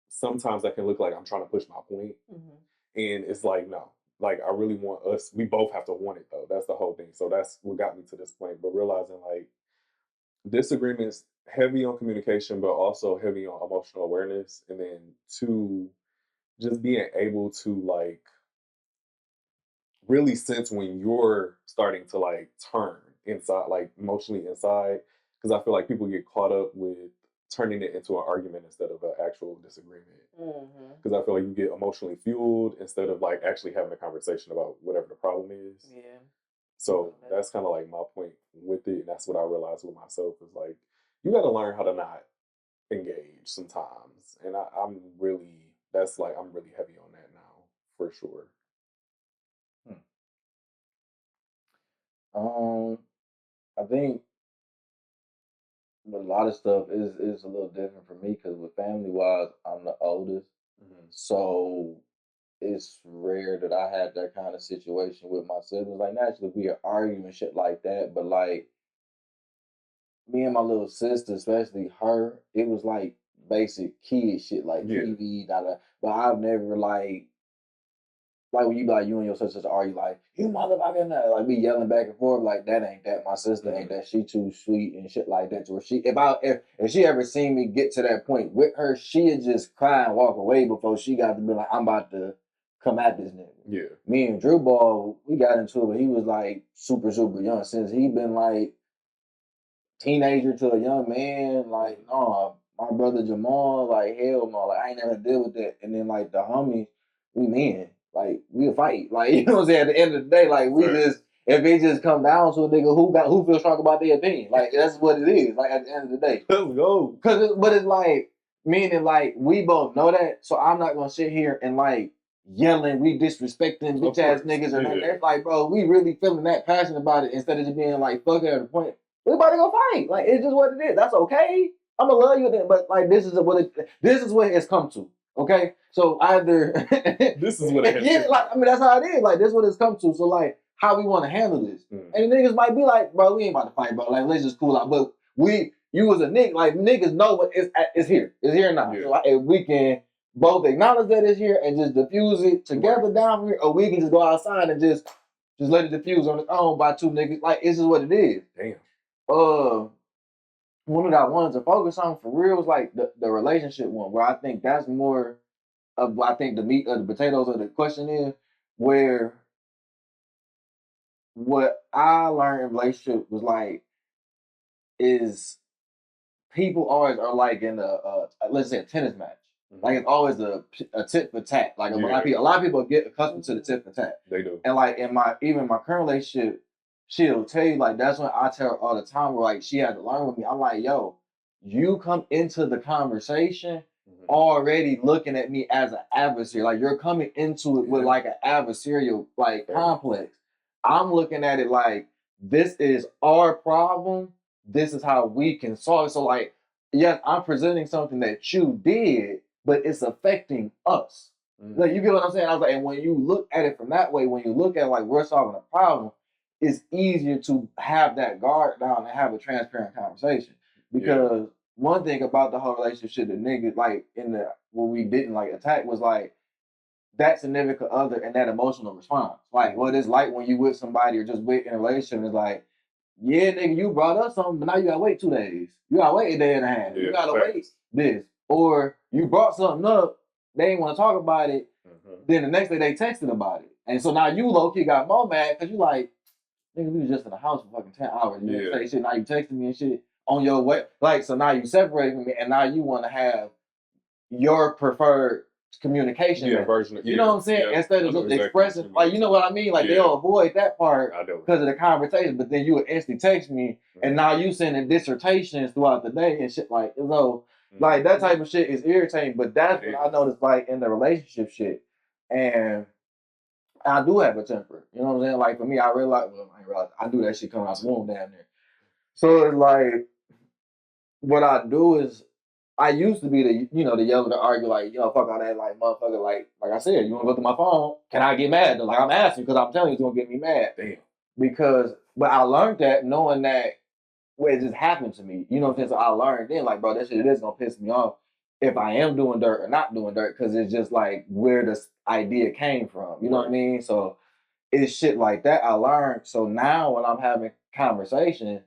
sometimes that can look like I'm trying to push my point. And it's like, no, like I really want us, we both have to want it though. That's the whole thing. So that's what got me to this point. But realizing like disagreements heavy on communication, but also heavy on emotional awareness. And then two, just being able to like really sense when you're starting to like turn inside, like emotionally inside. Because I feel like people get caught up with turning it into an argument instead of an actual disagreement. Because I feel like you get emotionally fueled instead of like actually having a conversation about whatever the problem is. Yeah. So that's kind of like my point with it, and that's what I realized with myself is like you got to learn how to not engage sometimes, and I'm really heavy on that now for sure. I think a lot of stuff is a little different for me because with family wise, I'm the oldest, so it's rare that I had that kind of situation with my siblings. Like naturally, we argue and shit like that, but like me and my little sister, especially her, it was like basic kid shit like TV, But I've never like when you be like you and your sister argue like you motherfucking like be yelling back and forth like that ain't that. My sister ain't that. She too sweet and shit like that. To where if she ever seen me get to that point with her, she'd just cry and walk away before she got to be like I'm about to come at this nigga. Yeah. Me and Drew Ball, we got into it, but he was like super young. Since he been like teenager to a young man, like no, my brother Jamal, like hell no, like I ain't never deal with that. And then like the homies, we men, like we'll fight, like you know what I'm saying. At the end of the day, like we just if it just come down to a nigga who feels strong about their opinion, like that's what it is. Like at the end of the day, let's go. But it's like meaning like we both know that, so I'm not gonna sit here and like yelling, we disrespecting bitch ass niggas or nothing. It's like, bro, we really feeling that passionate about it instead of just being like fuck it at the point. We about to go fight. Like it's just what it is. That's okay. I'm gonna love you, but like this is what it's come to. Okay, so either this is what it yeah, like I mean that's how it is. Like this is what it's come to. So like how we want to handle this, and the niggas might be like, bro, we ain't about to fight, bro. Like let's just cool out. But you as a nigga, like niggas know what it's here. It's here now. Yeah. So like, if we can both acknowledge that it's here and just diffuse it together down here, or we can just go outside and just Just let it diffuse on its own by two niggas. Like, it's just what it is. Damn. One that I wanted to focus on for real was like the relationship one, where I think that's more of, I think the meat of the potatoes of the question is, where what I learned in relationship was like, is people always are like in let's say a tennis match. Like it's always a tit for tat. Like a lot of people get accustomed to the tit for tat. They do. And like in my current relationship, she'll tell you like that's when I tell her all the time where like she had to learn with me. I'm like, yo, you come into the conversation already looking at me as an adversary. Like you're coming into it with like an adversarial like complex. I'm looking at it like this is our problem. This is how we can solve it. So like, yes, I'm presenting something that you did, but it's affecting us. Like you get what I'm saying? I was like, and when you look at it from that way, when you look at it like we're solving a problem, it's easier to have that guard down and have a transparent conversation. Because one thing about the whole relationship that niggas like in the where we didn't like attack was like that significant other and that emotional response. Like what it's like when you with somebody or just with in a relationship is like, yeah, nigga, you brought up something, but now you gotta wait 2 days. You gotta wait a day and a half. You gotta wait this. Or you brought something up, they ain't wanna talk about it. Then the next day they texted about it. And so now you low-key got more mad because you like, nigga, we was just in the house for fucking 10 hours. You didn't say shit, now you texting me and shit on your way. Like, so now you separate from me and now you wanna have your preferred communication version of, you know what I'm saying? Instead of just expressing, like, you know what I mean? Like, they'll avoid that part because of the conversation, but then you would instantly text me, and now you sending dissertations throughout the day and shit, like, so, like, that type of shit is irritating, but that's what I noticed, like, in the relationship shit, and I do have a temper, you know what I'm saying? Like, for me, I realize, I do that shit coming out the womb down there. So, it's like, what I do is, I used to be the yellow to argue like, fuck all that, like, motherfucker, like I said, you want to go through my phone? Can I get mad? Like, I'm asking because I'm telling you it's going to get me mad. Damn. But I learned that knowing that, well, it just happened to me. You know what I'm saying? So I learned then, like, bro, that shit is going to piss me off if I am doing dirt or not doing dirt because it's just like where this idea came from. You know what I mean? So it's shit like that I learned. So now when I'm having conversations,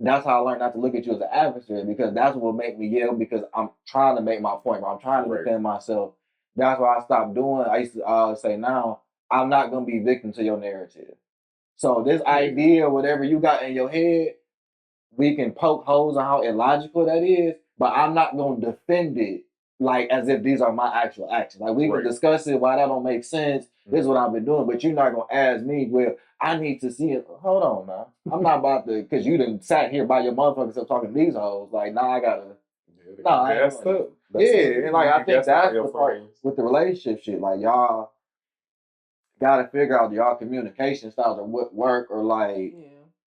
that's how I learned not to look at you as an adversary because that's what will make me yell because I'm trying to make my point. I'm trying to defend myself. That's why I stopped doing. I used to say now, I'm not going to be victim to your narrative. So this idea, whatever you got in your head, we can poke holes on how illogical that is, but I'm not going to defend it like as if these are my actual actions. Like we can discuss it, why that don't make sense. This is what I've been doing, but you're not going to ask me, well, I need to see it. Hold on now. I'm not about to, because you done sat here by your motherfuckers up talking to these hoes. Like, nah, I got to. And like I think that's the part with the relationship shit. Like y'all gotta figure out y'all communication styles or what work or like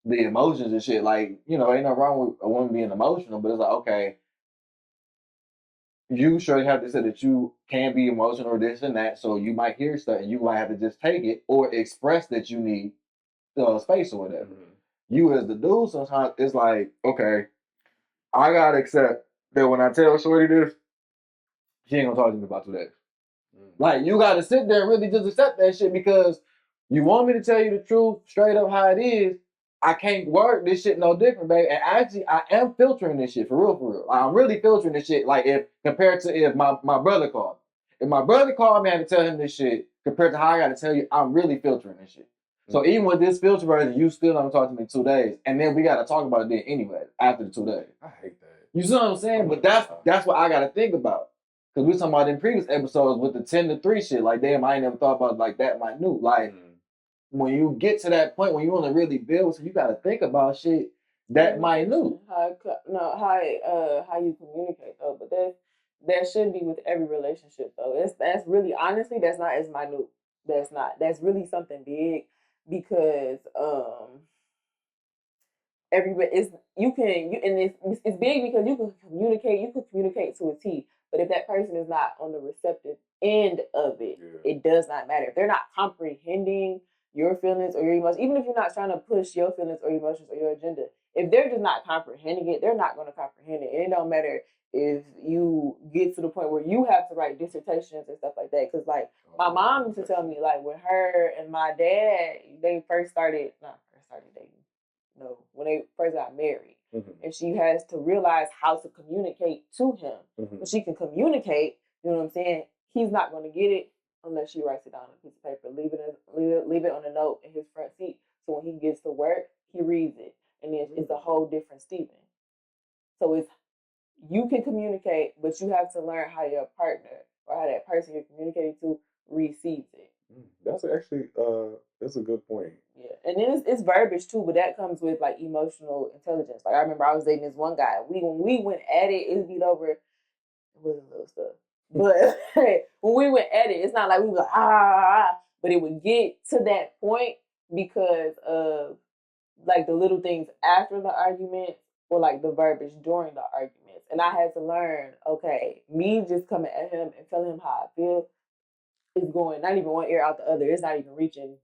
the emotions and shit. Like, ain't no wrong with a woman being emotional, but it's like, okay, you sure have to say that you can be emotional or this and that, so you might hear stuff and you might have to just take it or express that you need space or whatever. You as the dude, sometimes it's like, okay, I gotta accept that when I tell Shorty this, she ain't gonna talk to me about 2 days. Like, you gotta sit there and really just accept that shit because you want me to tell you the truth straight up how it is. I can't work this shit no different, baby. And actually, I am filtering this shit for real. I'm really filtering this shit. Like, if compared to if my brother called. If my brother called me, I had to tell him this shit compared to how I gotta tell you, I'm really filtering this shit. So even with this filter version, you still don't talk to me 2 days. And then we gotta talk about it then anyway, after the 2 days. I hate that. You see what I'm saying? But that's what I gotta think about. Because we talking about in previous episodes with the 10 to 3 shit. Like, damn, I ain't never thought about like that minute. Like, when you get to that point when you want to really build, so you got to think about shit that minute. How you communicate though, but that should be with every relationship though. That's really honestly that's not as minute. That's really something big because everybody it's big because you can communicate to a T. But if that person is not on the receptive end of it, it does not matter. If they're not comprehending your feelings or your emotions, even if you're not trying to push your feelings or emotions or your agenda, if they're just not comprehending it, they're not going to comprehend it. And it don't matter if you get to the point where you have to write dissertations and stuff like that. Because, like, my mom used to tell me, like, when her and my dad, they first started dating. No, when they first got married. And she has to realize how to communicate to him. When she can communicate, you know what I'm saying? He's not going to get it unless she writes it down on a piece of paper. Leave it on a note in his front seat. So when he gets to work, he reads it. And it's a whole different Stephen. So it's, you can communicate, but you have to learn how your partner or how that person you're communicating to receives it. That's actually that's a good point. Yeah, and then it's verbiage too, but that comes with like emotional intelligence. Like I remember I was dating this one guy. When we went at it, it beat over. It wasn't little stuff, but when we went at it, it's not like we were like but it would get to that point because of like the little things after the argument or like the verbiage during the arguments. And I had to learn, okay, me just coming at him and telling him how I feel is going not even one ear out the other. It's not even reaching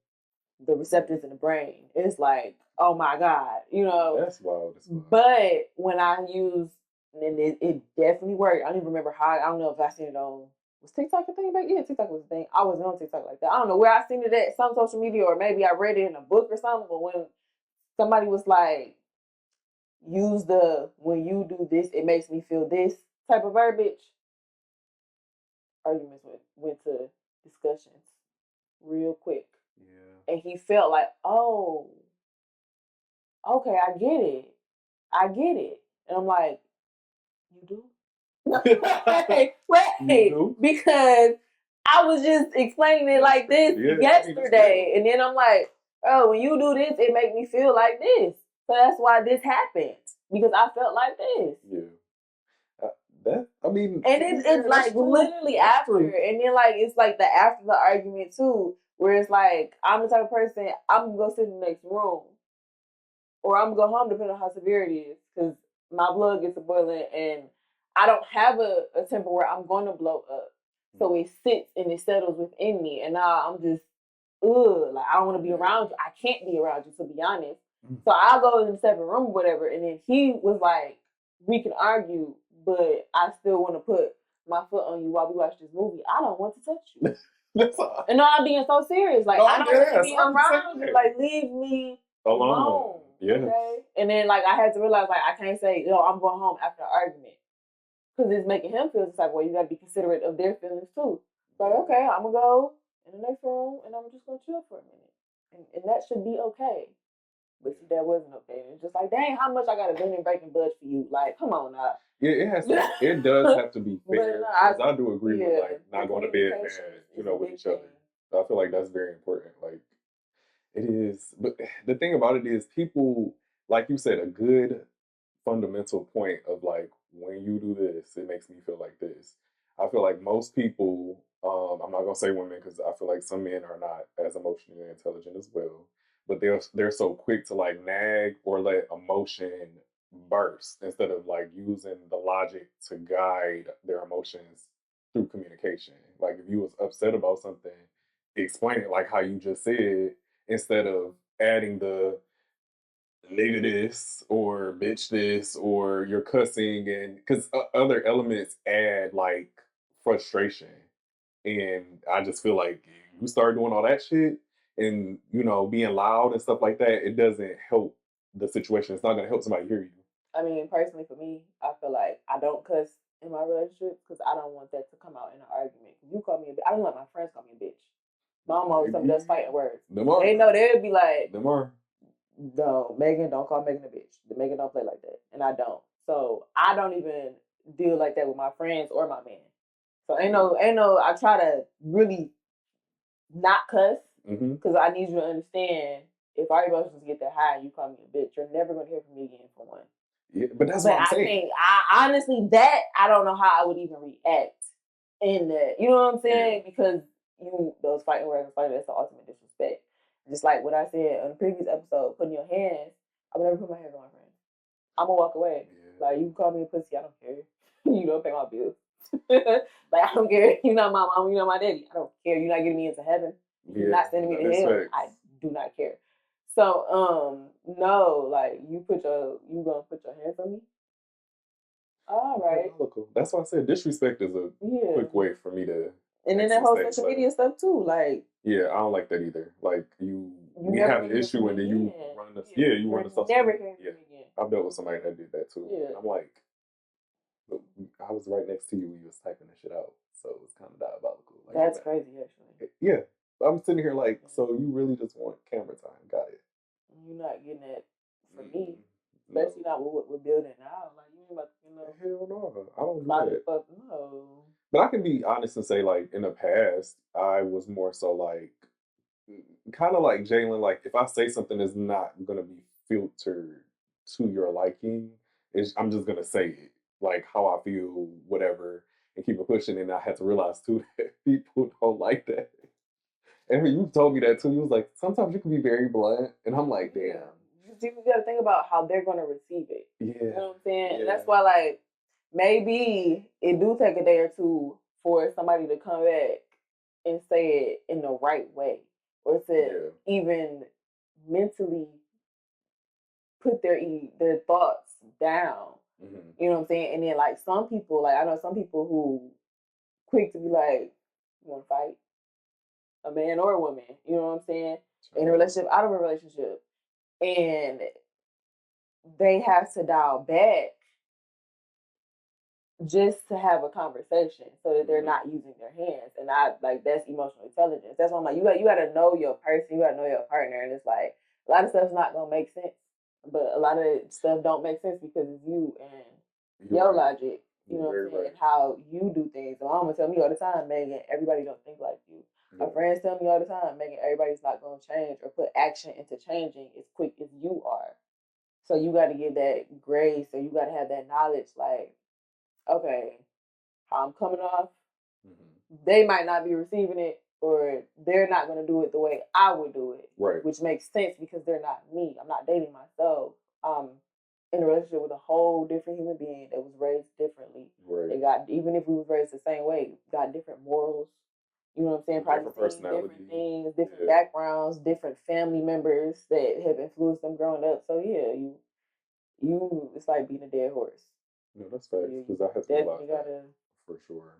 the receptors in the brain. It's like, oh my God, you know. That's wild. But when I used, and it definitely worked. I don't even remember how. I don't know if I seen it on, was TikTok a thing back? Yeah, TikTok was a thing. I wasn't on TikTok like that. I don't know where I seen it at, some social media, or maybe I read it in a book or something. But when somebody was like, use the, when you do this, it makes me feel this type of verbiage, arguments went to discussions real quick. Yeah. And he felt like, oh, okay, I get it. And I'm like, you do? Wait, You do? because I was just explaining it like this yesterday. And then I'm like, oh, when you do this, it make me feel like this. So that's why this happened. Because I felt like this. Yeah. And it's like literally after. And then like, it's like the after the argument too, where it's like, I'm the type of person, I'm going to go sit in the next room. Or I'm going to go home depending on how severe it is. Because my blood gets to boiling and I don't have a temper where I'm going to blow up. So it sits and it settles within me. And now I'm just, like I don't want to be around you. I can't be around you, to be honest. So I'll go in the separate room or whatever. And then he was like, we can argue, but I still want to put my foot on you while we watch this movie. I don't want to touch you. And no, I'm being so serious. Like, I don't want to be around you. Like, leave me alone. Yeah. Okay? And then, like, I had to realize, like, I can't say, yo, I'm going home after an argument. Because it's making him feel this type of way. You got to be considerate of their feelings, too. Like, okay, I'm going to go in the next room, and I'm just going to chill for a minute. And that should be okay. But see, that wasn't okay. It's just like, dang, how much I got to bend and break and budge for you? Like, come on now. Yeah, it does have to be fair. Because I do agree with, like, not going to bed mad, with each other. I feel like that's very important. Like, it is. But the thing about it is people, like you said, a good fundamental point of, like, when you do this, it makes me feel like this. I feel like most people, I'm not going to say women because I feel like some men are not as emotionally intelligent as well. But they're so quick to, like, nag or let emotion burst instead of, like, using the logic to guide their emotions through communication. Like, if you was upset about something, explain it like how you just said instead of adding the nigga this or bitch this or you're cussing, and because other elements add, like, frustration. And I just feel like you start doing all that shit and being loud and stuff like that, it doesn't help the situation. It's not going to help somebody hear you. I mean, personally for me, I feel like I don't cuss in my relationship because I don't want that to come out in an argument. You call me a bitch. I don't let my friends call me a bitch. My mom always told me that's fighting words. They know they'd be like, no, Maegan, don't call Maegan a bitch. Maegan don't play like that. And I don't. So I don't even deal like that with my friends or my man. So ain't no, I try to really not cuss because I need you to understand if our emotions get that high and you call me a bitch, you're never going to hear from me again for one. Yeah, but that's what I'm saying. I honestly, that I don't know how I would even react in that. You know what I'm saying? Yeah. Because those fighting words and fighting, that's the ultimate disrespect. Just like what I said on the previous episode, putting your hands, I would never put my hands on my friend. I'm going to walk away. Yeah. Like, you can call me a pussy, I don't care. You don't pay my bills. Like, I don't care. You're not my mom, you're not my daddy. I don't care. You're not getting me into heaven. You're not sending me to hell. I do not care. So, no, like you gonna put your hands on me? All right. That's why I said disrespect is a quick way for me to. And then that whole social media stuff too, like. Yeah, I don't like that either. Like we never have an issue and then you run the you run the stuff. Never hear from me again. I've dealt with somebody that did that too. Yeah. I'm like, I was right next to you when you was typing this shit out, so it's kind of diabolical. Like, that's crazy, actually. Yeah, I'm sitting here like, so you really just want camera time? Got it. You're not getting that from me. Especially not what we're building now. Like, you ain't about to, hell no. I don't do that. Fuck no. But I can be honest and say, like, in the past, I was more so like, kind of like Jalen, like, if I say something that's not going to be filtered to your liking, I'm just going to say it, like, how I feel, whatever, and keep it pushing. And I had to realize, too, that people don't like that. And you told me that, too. You was like, sometimes you can be very blunt. And I'm like, damn. You got to think about how they're going to receive it. Yeah. You know what I'm saying? Yeah. And that's why, like, maybe it do take a day or two for somebody to come back and say it in the right way, or to even mentally put their thoughts down. Mm-hmm. You know what I'm saying? And then, like, some people, like, I know some people who quick to be like, you want to fight? A man or a woman, you know what I'm saying? In a relationship, out of a relationship. And they have to dial back just to have a conversation so that they're not using their hands. And that's emotional intelligence. That's why I'm like, you got to know your person, you got to know your partner. And it's like, a lot of stuff's not going to make sense. But a lot of stuff don't make sense because it's you and your logic, you know what I'm saying, and how you do things. And my mama tell me all the time, Maegan, everybody don't think like you. My friends tell me all the time, Maegan, everybody's not going to change or put action into changing as quick as you are. So you got to give that grace, or you got to have that knowledge, like, okay, how I'm coming off, they might not be receiving it, or they're not going to do it the way I would do it, which makes sense because they're not me. I'm not dating myself. I'm in a relationship with a whole different human being that was raised differently. They got, even if we was raised the same way, got different morals. You know what I'm saying? Probably different personality, different things, different backgrounds, different family members that have influenced them growing up. So yeah, you it's like being a dead horse. No, that's facts, because I had to realize that for sure.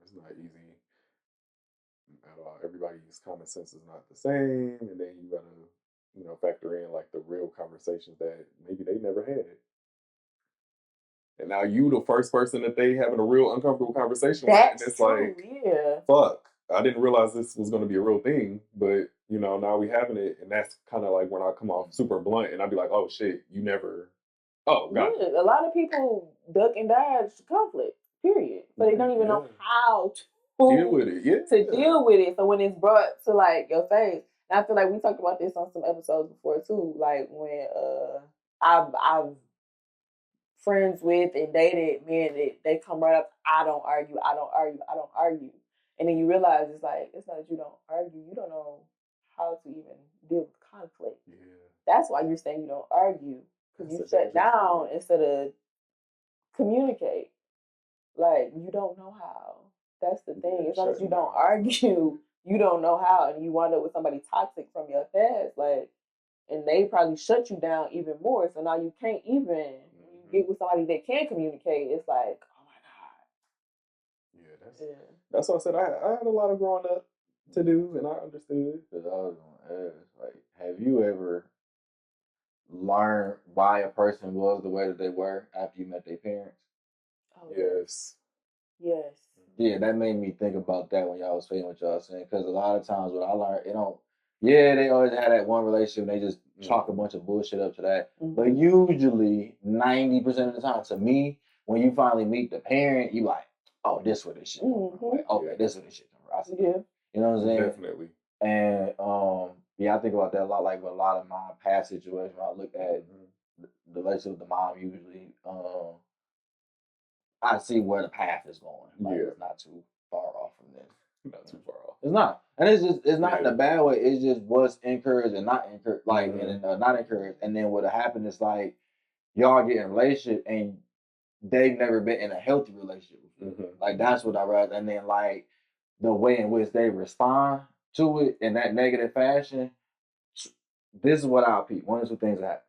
It's not easy at all. Everybody's common sense is not the same, and then you gotta, factor in like the real conversations that maybe they never had. And now you the first person that they having a real uncomfortable conversation with. And it's true, like, fuck. I didn't realize this was gonna be a real thing, but now we having it, and that's kind of like when I come off super blunt and I'd be like, oh shit, you never. Oh, God. Yeah, a lot of people duck and dodge conflict, period. So they don't even know how to deal with it. Yeah. To deal with it. So when it's brought to like your face, and I feel like we talked about this on some episodes before too. Like when I've friends with and dated men that they come right up, I don't argue. And then you realize it's not that you don't argue, you don't know how to even deal with conflict. Yeah. That's why you're saying you don't argue. Because you shut down instead of communicate. Like, you don't know how. That's the thing. It's not that you don't argue. You don't know how. And you wind up with somebody toxic from your past. Like, and they probably shut you down even more. So now you can't even, when you get with somebody that can communicate, it's like, oh my God. Yeah, that's what I said. I had a lot of growing up to do, and I understood. Because I was going to ask, like, have you ever learn why a person was the way that they were after you met their parents? Oh, yes. Yeah, that made me think about that when y'all was saying what y'all was saying. Because a lot of times what I learned, they always had that one relationship and they just chalk a bunch of bullshit up to that. But usually 90% of the time, to me, when you finally meet the parent, you like, oh, this where this shit come from. Like, okay, this where this shit come from. You know what I'm saying? Definitely. And I think about that a lot. Like with a lot of my past situations, when I look at the relationship with the mom, usually I see where the path is going. Like, it's not too far off from this. Not too far off. It's not, and it's not in a bad way. It's just what's encouraged and not encouraged, like and not encouraged. And then what'll happen is like y'all get in a relationship and they've never been in a healthy relationship. Like that's what I read. And then like the way in which they respond to it in that negative fashion, this is what I'll peep. One of two things happen.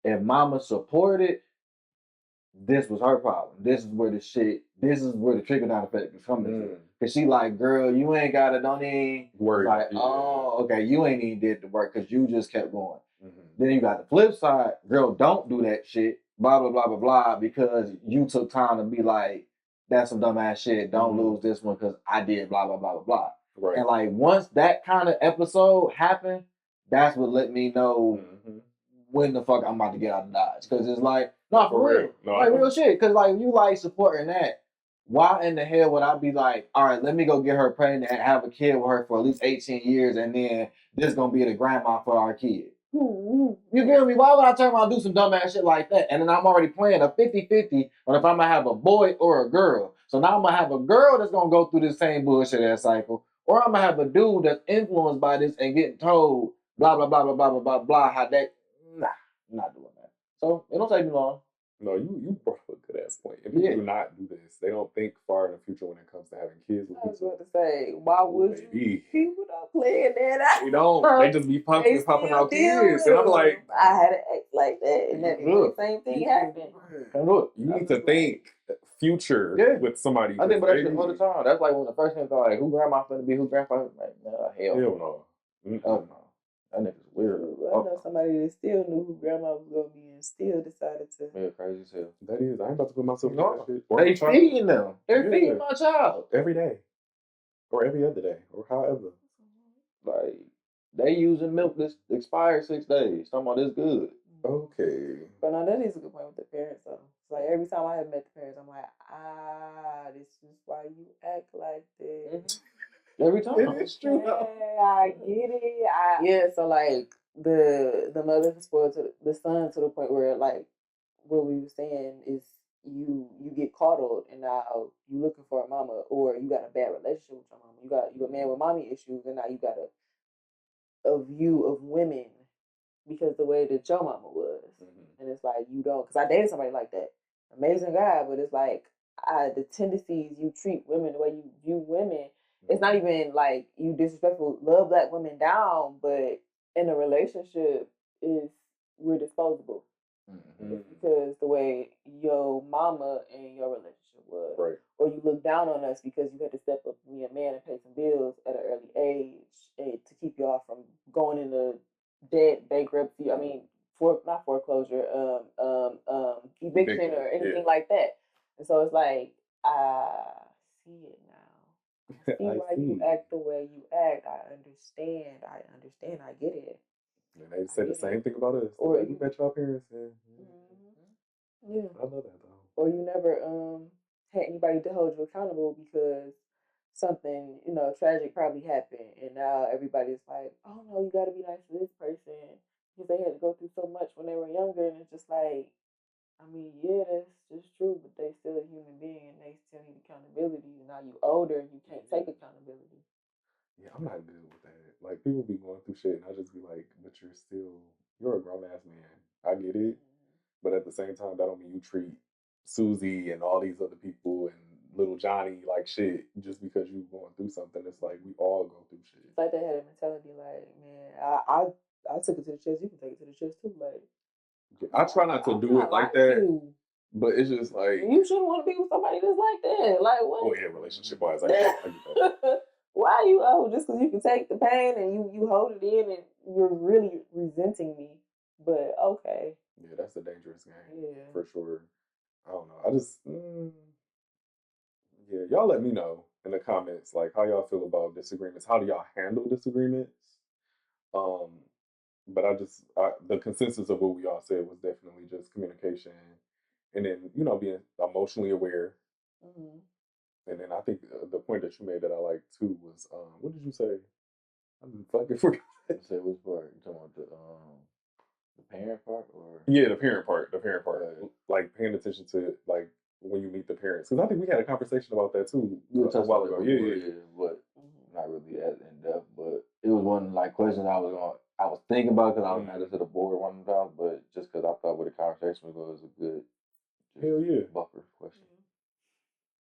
If mama supported, this was her problem. This is where the trickle down effect is coming from. Cause she like, girl, you ain't don't even worry. Like, oh, okay, you ain't even did the work because you just kept going. Then you got the flip side, girl, don't do that shit, blah, blah, blah, blah, blah, because you took time to be like, that's some dumbass shit. Don't lose this one because I did blah, blah, blah, blah, blah. Right. And like once that kind of episode happened, that's what let me know when the fuck I'm about to get out of Dodge. Because it's like, no, for real. No, like real shit. Because like you like supporting that. Why in the hell would I be like, all right, let me go get her pregnant and have a kid with her for at least 18 years and then this gonna be the grandma for our kid? You feel me? Why would I turn around and do some dumbass shit like that? And then I'm already playing a 50-50 on if I'm gonna have a boy or a girl. So now I'm gonna have a girl that's gonna go through this same bullshit ass cycle, or I'm gonna have a dude that's influenced by this and getting told blah blah blah blah blah blah blah blah how that. Nah, I'm not doing that. So it don't take me long. No, you brought up a good ass point. If people do not do this, they don't think far in the future when it comes to having kids with people. I was about to say, why would you? People don't play that out. They don't. They just be popping out kids. And I'm like, I had to act like that. And that same thing happened. Look, you need to think future with somebody. I think about that shit all the time. That's like when the first thing thought, like, who grandma finna be, who grandpa? Like, nah, hell no. Oh, no. That nigga's weird. I know somebody that still knew who grandma was gonna be and still decided to. Yeah, crazy as hell. That is. I ain't about to put myself in that shit. They feeding them. They're feeding my child every day, or every other day, or however. Like they using milk that's expired 6 days. Talking about this good. Okay. But no, that is a good point with the parents though. It's like every time I have met the parents, I'm like, this is why you act like this. Every time. It is true. Yeah, I get it. So like the mother is spoiled to the son to the point where like what we were saying is you get coddled and now you looking for a mama, or you got a bad relationship with your mama. You a man with mommy issues, and now you got a view of women because the way that your mama was. And it's like you don't, because I dated somebody like that, amazing guy, but it's like the tendencies you treat women, the way you view women. It's not even like you disrespectful, love black women down, but in a relationship we're disposable. It's because the way your mama and your relationship was. Right. Or you look down on us because you had to step up and be a man and pay some bills at an early age to keep you off from going into debt, bankruptcy. I mean, not foreclosure, eviction or anything like that. And so it's like, I see it now. I see why you act the way you act. I understand. I get it. And they say the same thing about us. Or we met your parents. Yeah. I love that though. Or you never had anybody to hold you accountable because something, tragic probably happened, and now everybody's like, oh no, you gotta be nice to this person because they had to go through so much when they were younger, and it's just like, I mean, yeah, that's just true, but they still a human being and they still need accountability. And now you older and you can't take accountability. Yeah, I'm not good with that. Like people be going through shit, and I just be like, but you're a grown ass man. I get it, but at the same time, that don't mean you treat Susie and all these other people and little Johnny like shit just because you going through something. It's like we all go through shit. It's like they had a mentality like, man, I took it to the chest, you can take it to the chest too. Like, I try not to do it like that, but it's just like you shouldn't want to be with somebody that's like that. Like what? Oh yeah, relationship wise, I get that. Why you just because you can take the pain and you hold it in and you're really resenting me? But okay. Yeah, that's a dangerous game. Yeah, for sure. I don't know. I just yeah, y'all let me know in the comments like how y'all feel about disagreements. How do y'all handle disagreements? But the consensus of what we all said was definitely just communication, and then being emotionally aware. And then I think the point that you made that I like too was what did you say? I'm fucking forgot. Say which part? You talking about the parent part or? Yeah, the parent part. Like paying attention to like when you meet the parents, because I think we had a conversation about that too a while ago. Yeah. But not really as in depth. But it was one like questions I was thinking about because I was added to the board one time, but just because I thought what the conversation was a good buffer question.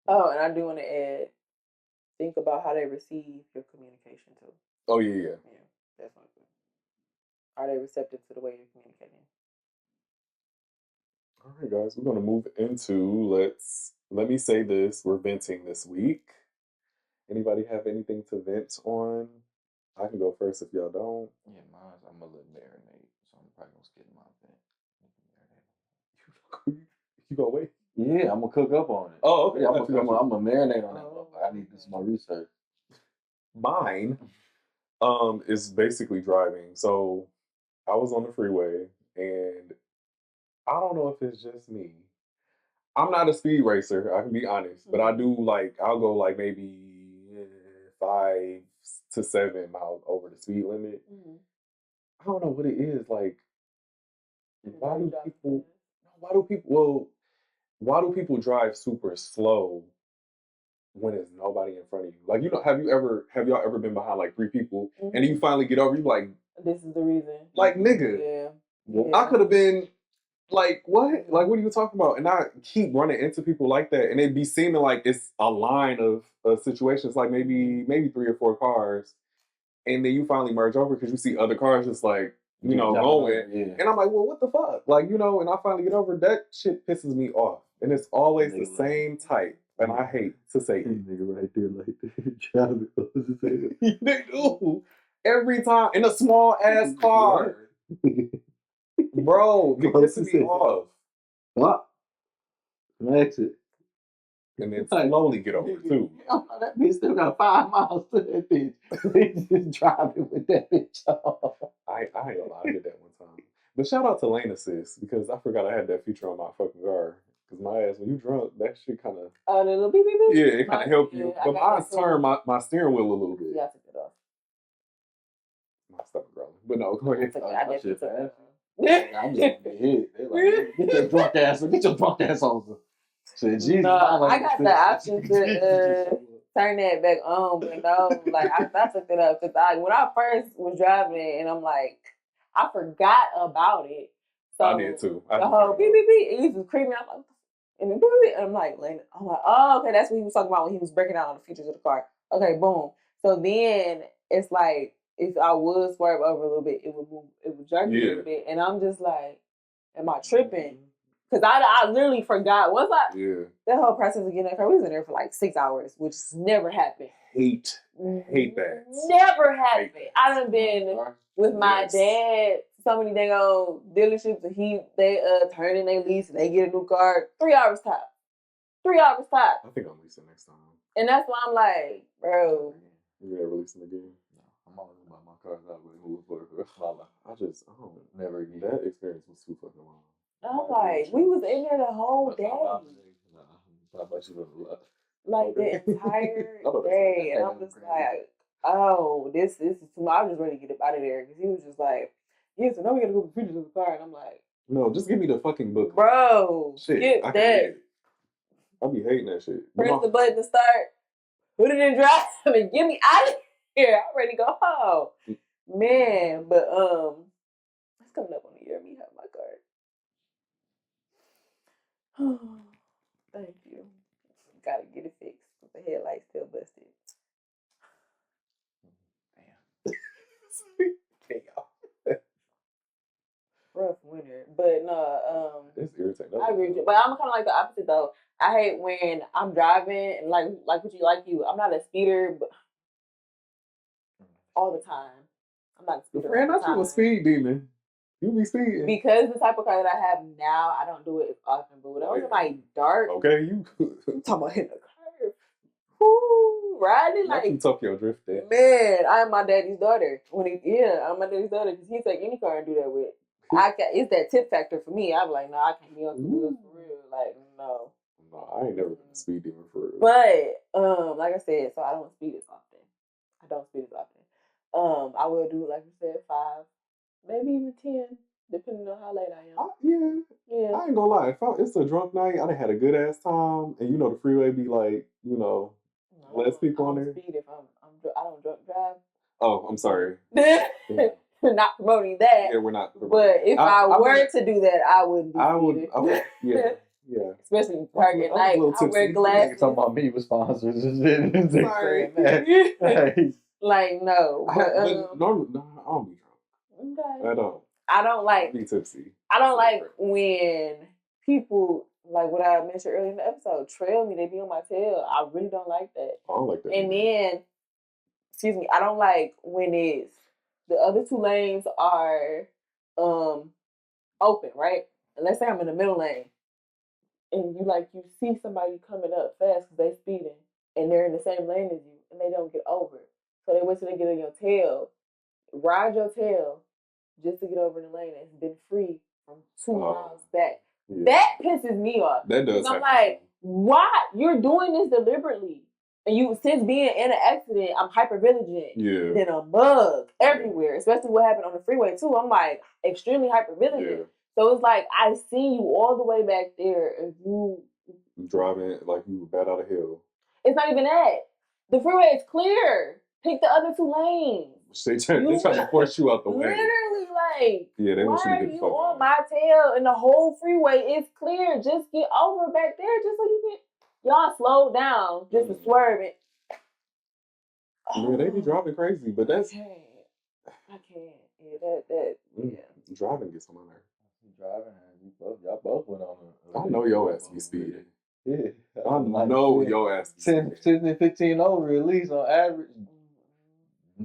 Oh, and I do want to add, think about how they receive your communication too. Oh yeah. Yeah, that's one thing. are they receptive to the way you're communicating? All right, guys, we're gonna move into let me say this. We're venting this week. Anybody have anything to vent on? I can go first if y'all don't. Yeah, mine's I'm a little marinate, so I'm probably gonna skip my vent. You gonna wait? Yeah, I'm gonna cook up on it. Oh, okay. Yeah, Got you. I'm gonna marinate on that. Oh, I need to do some more research. Mine is basically driving. So I was on the freeway and I don't know if it's just me. I'm not a speed racer, I can be honest, but I do I'll go like maybe 5 to 7 miles over the speed limit. I don't know what it is. Like, why do people? Why do people drive super slow when there's nobody in front of you? Like, have y'all ever been behind like 3 people and then you finally get over? You like, this is the reason. Like, nigga, Yeah. I could have been. Like, what? Like, what are you talking about? And I keep running into people like that, and it be seeming like it's a line of situations, like maybe 3 or 4 cars, and then you finally merge over because you see other cars just like, going. Yeah. And I'm like, well, what the fuck? Like, and I finally get over that shit pisses me off. And it's always the same type. And I hate to say it. Nigga right there like driving close to say They do. Every time in a small ass car. Bro, it pisses me off. What? Exit. And then slowly get over too. That bitch still got 5 miles to that bitch. They just driving with that bitch on. I ain't gonna lie, I did that one time. But shout out to Lane Assist because I forgot I had that feature on my fucking car. Because my ass, when you drunk, that shit kind of. Oh, the little beep beep beep? Yeah, it kind of helped you. Yeah, But mine's turned my steering wheel a little bit. Yeah, I took it off. My stomach growling. But no, go ahead. I definitely took it off. I'm just gonna get hit. They're like, get your drunk ass over. So, Jesus, No, I got the option to turn that back on, but no, like I took it up because when I first was driving and I'm like, I forgot about it. So I did too. The whole beep beep beep, it used to creep me out like, and then beep beep, and I'm like, oh, okay, that's what he was talking about when he was breaking down all the features of the car. Okay, boom. So then it's like if I would swerve over a little bit, it would jerk me a little bit, and I'm just like, am I tripping? Because I literally forgot. Once that whole process of getting that car, we was in there for like 6 hours, which never happened. Hate that. Never happened. I done been with my dad so many dang old dealerships, and they turn in their lease and they get a new car. 3 hours top. 3 hours top. I think I'm leasing next time. And that's why I'm like, bro. You gotta release them again. No, I'm always about my cars out with who for I don't never again. That experience was too fucking long. I'm like, we was in there the whole day. Like the entire day. And I'm just like, oh, this is too much. I was just ready to get up out of there. Because he was just like, yeah, so now we got to go for pictures of the car. And I'm like, no, just give me the fucking book. Bro, shit, get that. I be hating that shit. Press the button to start, put it in drive, and get me out of here. I'm ready to go home. Man, but it's coming up on a year of me having my car. Thank you. Gotta get it fixed. The headlight's still busted. Damn. Rough winter. But no, it's irritating. I agree with you. But I'm kind of like the opposite though. I hate when I'm driving and like you. I'm not a speeder, but all the time. I'm not a speeder. Friend, not you a speed demon. You be speeding. Because the type of car that I have now, I don't do it as often. But when I was in my dark, I'm talking about hitting the curve, whoo, riding like you Tokyo drift there. Man, I'm my daddy's daughter. I'm my daddy's daughter because he take any car and do that with. It's that tip factor for me. I'm like, no, I can't be on the wheels for real. Like, no. No, I ain't never been a speed demon for real. But like I said, so I don't speed as often. I will do, like you said, 5, maybe even 10, depending on how late I am. Yeah. I ain't gonna lie. If it's a drunk night, I done had a good ass time, and the freeway be like, less people on there. Speed if I don't drunk drive. Oh, I'm sorry. Not promoting that. Yeah, we're not. But if I were to do that, I wouldn't be. Yeah. Especially dark at night. I wear glasses. Talking about me with sponsors and shit. Sorry. Like, no. No, I don't be drunk. Okay. I don't. I don't like. Be tipsy. I don't like when people, like what I mentioned earlier in the episode, trail me. They be on my tail. I really don't like that. I don't like that. And then, excuse me, I don't like when it's the other two lanes are open, right? And let's say I'm in the middle lane, and you see somebody coming up fast because they speeding, and they're in the same lane as you, and they don't get over. So they wait till they get on your tail, ride your tail, just to get over the lane that's been free from 2 miles back. Yeah. That pisses me off. That does. I'm like, why? You're doing this deliberately. And you, since being in an accident, I'm hyper vigilant. Yeah. Then a bug everywhere, especially what happened on the freeway too. I'm like extremely hyper vigilant. Yeah. So it's like I see you all the way back there, and you driving like you bad out of hell. It's not even that. The freeway is clear. Pick the other 2 lanes. They trying to force you out the way. Literally, like, yeah, they why are you on my tail and the whole freeway is clear? Just get over back there, just so you can. Y'all slow down, just to swerve it. Yeah, they be driving crazy, but that's. I can't. Yeah. Driving gets on my nerves. Driving, y'all both went on. I know your ass be speeding. Yeah, I know your ass be 10, 15 over at least on average.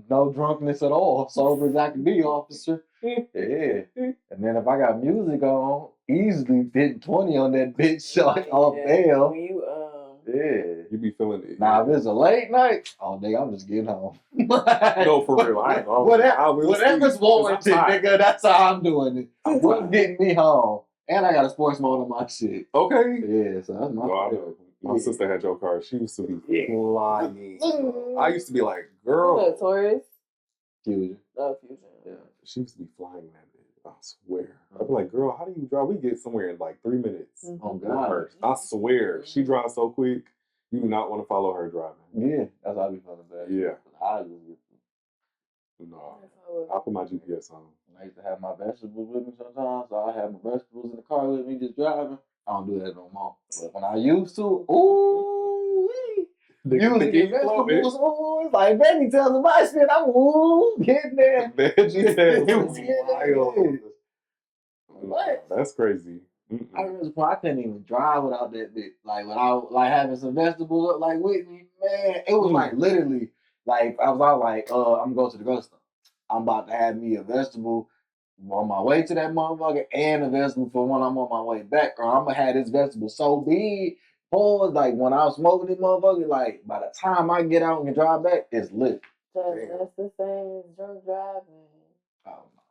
No drunkenness at all. Sober as I can be, officer. Yeah. And then if I got music on, easily hit 20 on that bitch shot off bail. Yeah. You be feeling it. Now, if it's a late night, oh, nigga, I'm just getting home. No, for real. I ain't know. Whatever's warranted, nigga, that's how I'm doing it. What's getting me home? And I got a sports mode on my shit. Okay. Yeah, so that's my My sister had your car. She used to be flying. I used to be like, girl. Taurus? Fusion. Oh, Fusion. Yeah. She used to be flying that bitch. I swear. I'd be like, girl, how do you drive? We get somewhere in like 3 minutes. Oh, God. I swear. She drives so quick. You do not want to follow her driving. Yeah. That's how I be feeling bad. Yeah. I just get. No. I put my GPS on. I used to have my vegetables with me sometimes, so I have my vegetables in the car with me just driving. I don't do that no more. But when I used to, music and vegetables, it's like Betty tells me my shit, I'm getting there. Wild. What? That's crazy. I couldn't even drive without that bit. Like without having some vegetables up like with me, man. It was like literally like I was out like I'm gonna go to the grocery store. I'm about to have me a vegetable on my way to that motherfucker and a vegetable for when I'm on my way back, or I'm gonna have this vegetable so big. Pause, like when I was smoking this motherfucker, like by the time I get out and can drive back, it's lit. That's the same as drunk driving. Oh no.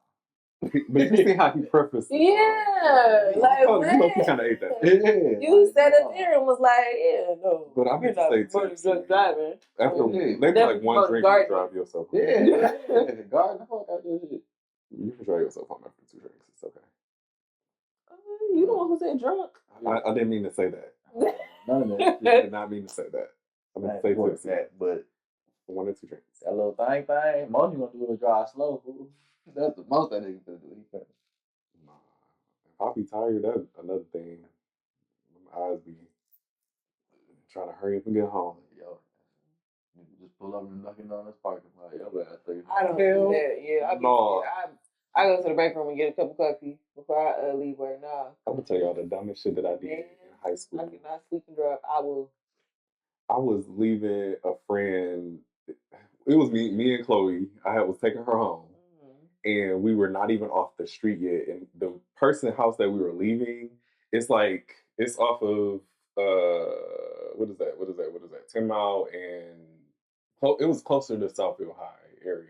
But you see how he prefaced it. Yeah. Like, you know he kinda ate that. Yeah. You sat up there and was like, yeah, no. But I meant to say drunk driving. After maybe like one drink, you drive yourself home. Yeah. Garden the fuck out this shit. You can drive yourself home after 2 drinks. It's okay. You the one who said drunk. I didn't mean to say that. None of that. I did not mean to say that. I meant to say tipsy. That, but 1 or 2 drinks. That little thing. Most you gonna do is drive slow, fool. That's the most that nigga gonna do. Nah. If I be tired, that's another thing. My eyes be trying to hurry up and get home. Yo, you just pull up and knocking on this parking lot. Yo, I don't do that. Yeah, I go to the break room and get a cup of coffee before I leave work. Nah. I'm gonna tell y'all the dumbest shit that I did in high school. I cannot sleep and drive. I was leaving a friend. It was me and Chloe. I was taking her home, and we were not even off the street yet. And the person's house that we were leaving, it's off of what is that? 10 Mile and it was closer to Southfield High area,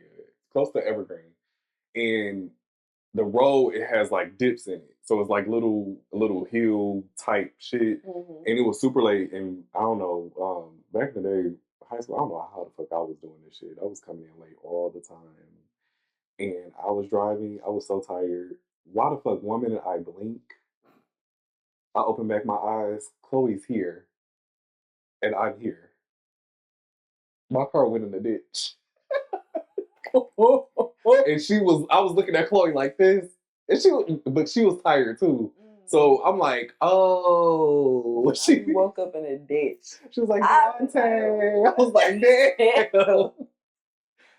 close to Evergreen. And the road, it has like dips in it. So it's like little hill type shit. And it was super late. And I don't know, back in the day, high school, I don't know how the fuck I was doing this shit. I was coming in late all the time. And I was driving. I was so tired. Why the fuck, 1 minute I blink, I open back my eyes, Chloe's here. And I'm here. My car went in the ditch. And I was looking at Chloe like this, and but she was tired too. So I'm like, oh, she woke up in a ditch. She was like, Dante. I was like, damn.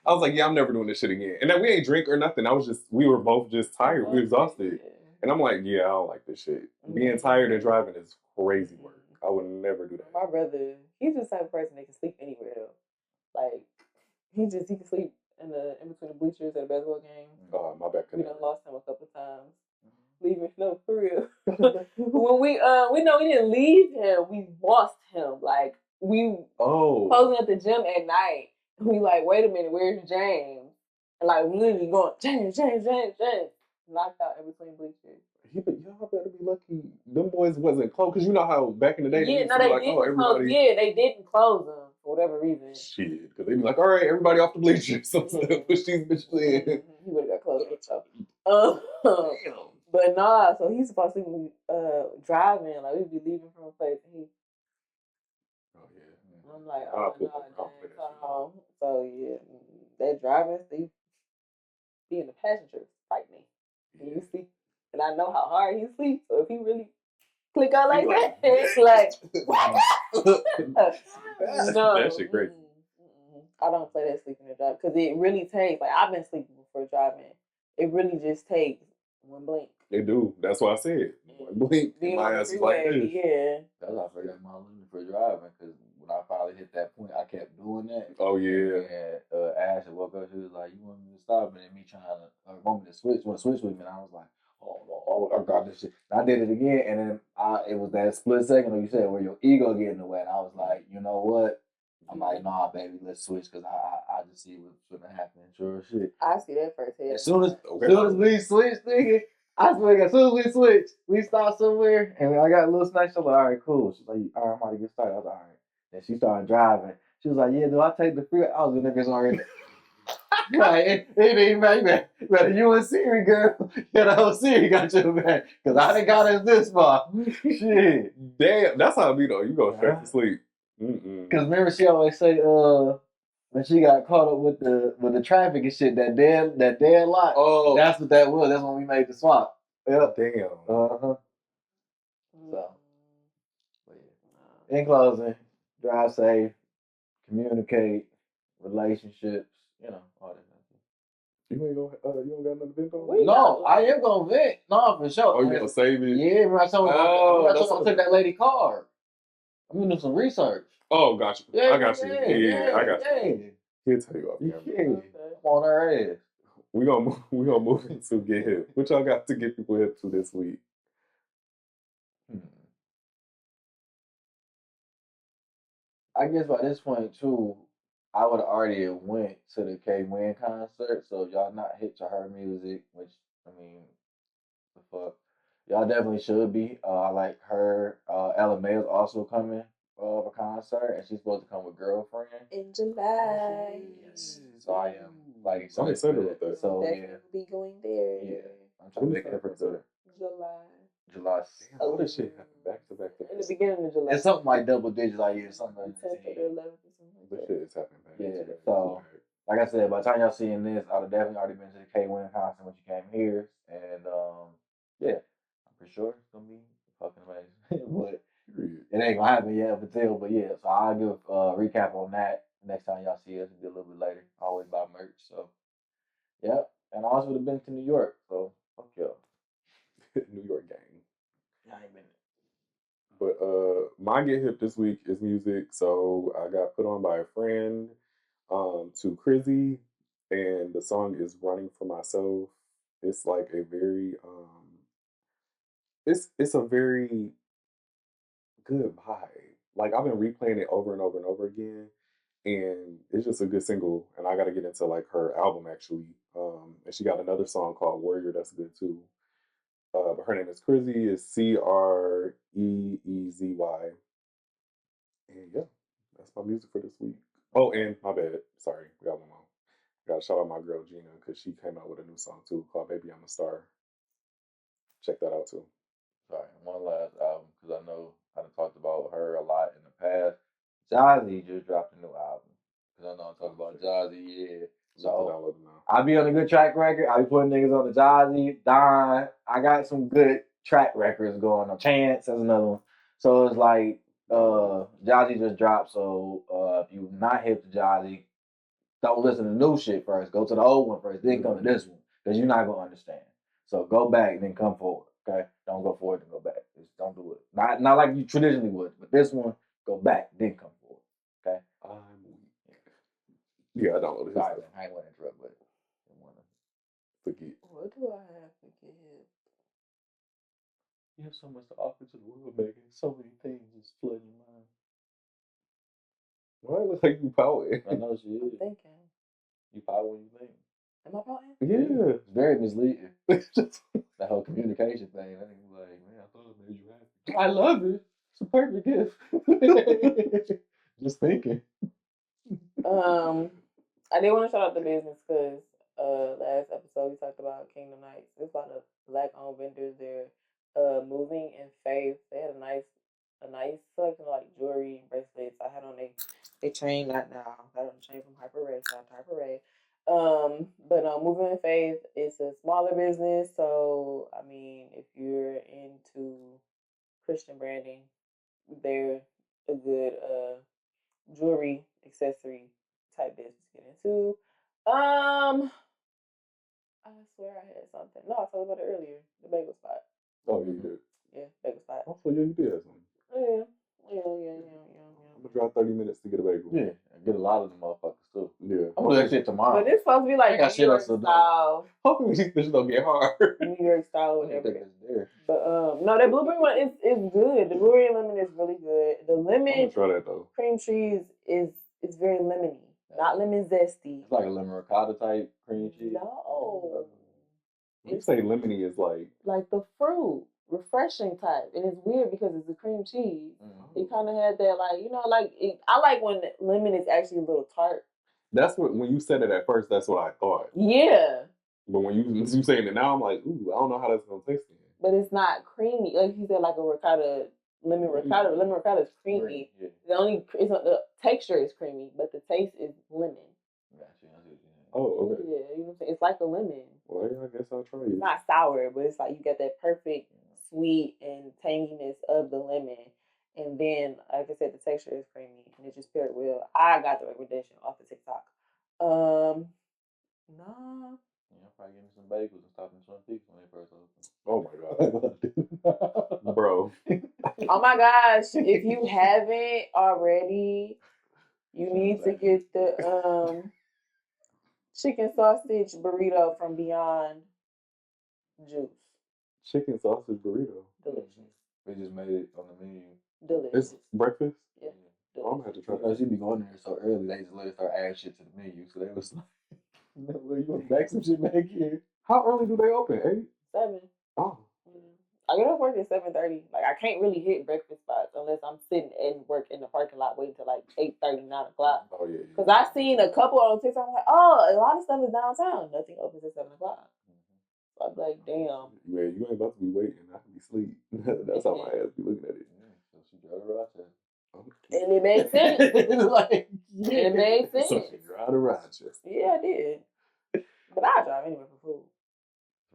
I was like, yeah, I'm never doing this shit again. And then we ain't drink or nothing. We were both just tired. We exhausted. And I'm like, yeah, I don't like this shit. Being tired and driving is crazy work. I would never do that. My brother, he's just the type of person that can sleep anywhere though. Like he can sleep in between the bleachers at a basketball game. My back. We done lost him a couple times. Leaving for real. When we know we didn't leave him, we lost him. Like we closing at the gym at night. We like, wait a minute, where's James? And like literally going, James. Knocked out in between bleachers. Y'all better be lucky. Them boys wasn't close because you know how back in the day they didn't close. Yeah, they didn't close them for whatever reason. Shit, because they'd be like, all right, everybody off the bleachers. So push these bitches in. He would have got close Damn. But nah, so he's supposed to be driving. Like we'd be leaving from a place, and he. Oh yeah. I'm like, oh no, so yeah, that driving, they be in the passenger, fight me. And you see, and I know how hard he sleeps. So if he really click out like that, it's like no, that shit crazy. I don't play that sleeping and drive because it really takes. Like I've been sleeping before driving. It really just takes one blink. They do. That's why I said one blink. My ass is like this. Yeah. That's why I forgot my limit for driving because when I finally hit that point, I kept doing that. Oh yeah. And Ash woke up. She was like, "You want me to stop?" And then me trying to want me to switch with me, and I was like, "Oh, I got this shit." And I did it again, and then it was that split second, like you said, where your ego get in the way. And I was like, you know what? I'm like, nah, baby, let's switch because I just see what's gonna happen. Sure shit. I see that firsthand. As soon as we switch, nigga, I swear, as soon as we switch, we stop somewhere, and I got a little snack. She's like, all right, cool. She's like, all right, I'm about to get started. I was like, all right. Then she started driving. She was like, yeah, do I take the free? I was in niggas already. Like, it didn't even make that. But you and Siri, girl, Siri got your back. Because I done got us this far. Shit. Damn, that's how it be though. You go straight to sleep. Because remember, she always say, when she got caught up with the traffic and shit, that dead lot. Oh, that's what that was. That's when we made the swap. Yep. Damn. So, but yeah. In closing, drive safe, communicate, relationships, all that. You ain't gonna, you don't got another vent on? No, I am gonna vent. No, for sure. Oh, you gonna save it? Yeah, remember I told you I took that lady car. I'm gonna do some research. Oh, gotcha. Yeah, I got you. Yeah, I got you. He'll tell you off camera. Yeah. I'm on her ass. We gonna move into get hip. What y'all got to get people hip to this week? I guess by this point too, I would have already went to the K Win concert. So if y'all not hip to her music, which I mean, the fuck, y'all definitely should be. I like her. Ella May is also coming of a concert, and she's supposed to come with Girlfriend in July. Yes, so I am like I'm excited about that. So definitely be going there. Yeah, I'm trying to make an effort to July. What does shit happen back to back? In the beginning of July. It's something like double digits. Like something like 10th or 11th or something. This shit is happening back. Yeah. So, like I said, by the time y'all seeing this, I'd have definitely already been to the K Win concert when you came here, and yeah, I'm pretty sure it's gonna be fucking amazing. But it ain't gonna happen yet until. But yeah, so I'll give a recap on that next time y'all see us. It'll be a little bit later. I always buy merch, so yep. And I also would have been to New York, so fuck y'all. New York gang. Yeah, I ain't been. But my get hip this week is music. So I got put on by a friend to Crizzy, and the song is Running for Myself. It's like a very it's a very good vibe. Like I've been replaying it over and over and over again, and it's just a good single. And I got to get into like her album actually. And she got another song called Warrior that's good too. But her name is Crizzy. It's Creezy. And yeah, that's my music for this week. Oh, and my bad. Sorry, we got one more. Got to shout out my girl Gina because she came out with a new song too called Baby I'm a Star. Check that out too. Sorry, one last album because I know I done talked about her a lot in the past. Jazzy just dropped a new album because I know I talk about Jazzy, yeah. So I be on a good track record. I be putting niggas on the Jazzy, Don. I got some good track records going on. Chance, that's another one. So it's like Jazzy just dropped. So if you're not hip to Jazzy, Don't listen to new shit first. Go to the old one first, then come to this one. Because you're not going to understand. So go back, then come forward. Okay? Don't go forward, then go back. Just don't do it. Not like you traditionally would, but this one, go back, then come forward. Okay? I'm weak. Yeah, I don't know this. Sorry, man. I ain't want to interrupt, but I want to Forget. What do I have to give? You have so much to offer to the world, Megan. So many things just flooding your mind. Why it look like you pouting? I know she I'm is. thinking. You power when you think. Am I pouting? Yeah. It's very misleading. That whole communication thing. I think like, man, I thought it made you happy. I love it. It's a perfect gift. Just thinking. I did want to shout out the business because last episode we talked about Kingdom Nights. There's a lot of black-owned vendors there. Moving in Faith, they had a nice selection of like jewelry and bracelets. I had on a chain, not now. I had on a chain from Hyper Ray, shout out to Hyper Ray. But Moving in Faith is a smaller business, so I mean, if you're into Christian branding, they're a good jewelry accessory type business to get into. I swear I had something. No, I told you about it earlier. The bagel spot. Oh, yeah, you did. Yeah, bagel spot. Oh, so yeah, you did have something. Yeah. I'm gonna drive 30 minutes to get a bagel. Yeah, and get a lot of them motherfuckers too. Yeah. I'm gonna do that shit tomorrow. But it's supposed to be like I got New shit York else to do. style. Hopefully these bitches don't get hard. New York style, I whatever. think it's there. But no, that blueberry one is good. The blueberry and lemon is really good. The I'm gonna lemon try that though. cream cheese is very lemony, not lemon zesty. It's like a lemon ricotta type cream cheese. No. You say lemony is like the fruit, refreshing type, and it's weird because it's a cream cheese. Mm-hmm. It kind of had that I like when lemon is actually a little tart. that's what when you said it at first, that's what I thought. Yeah, But when you saying it now, I'm like, ooh, I don't know how that's gonna taste. but it's not creamy. Like you said, like a ricotta, lemon ricotta. Lemon ricotta is creamy. Yeah. The texture is creamy, but the taste is lemon. Gotcha. Oh, okay. Yeah, you know what I'm saying? It's like a lemon. Well, yeah, I guess I'll try It's it. not sour, but it's like you get that perfect sweet and tanginess of the lemon. And then, like I said, the texture is creamy and it just paired well. I got the recommendation off of TikTok. No. Yeah, I'll probably give me some bagels and stop in Twin Peaks when they first open. Oh my god, bro. Oh my gosh! If you haven't already, you need to get the chicken sausage burrito from Beyond Juice. Chicken sausage burrito. Delicious. They just made it on the menu. Delicious. It's breakfast. Yeah. I'm gonna have to try Because that. you be going there so early, they just let us start adding shit to the menu. So they was like, well, you want to back some shit back here? How early do they open? 8? 7. Oh. I get off work at 7:30. Like I can't really hit breakfast spots unless I'm sitting and work in the parking lot waiting till like 8:30, 9 o'clock. Oh yeah. Because I've seen a couple on TikTok. I'm like, oh, a lot of stuff is downtown. Nothing opens at 7 o'clock. So I'm like, damn. Man, you ain't about to be waiting. I can be asleep. That's how my ass be looking at it. So she drove to Rochester. And it made sense. Like, yeah. It made sense. So she drive to Rochester. Yeah, I did. But I drive anyway for food.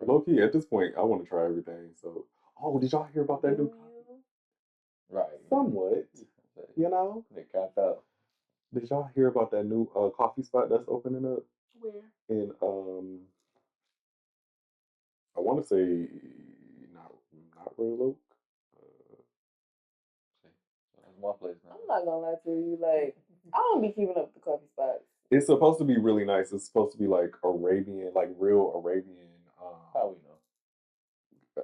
Low key, at this point, I want to try everything. So, did y'all hear about that new coffee? Right. Somewhat. You know? They capped out. Did y'all hear about that new coffee spot that's opening up? Where? In I want to say not Royal Oak. That's my place now. I'm not gonna lie to you. Like, I don't be keeping up with the coffee spots. It's supposed to be really nice. It's supposed to be like Arabian, like real Arabian. How we know?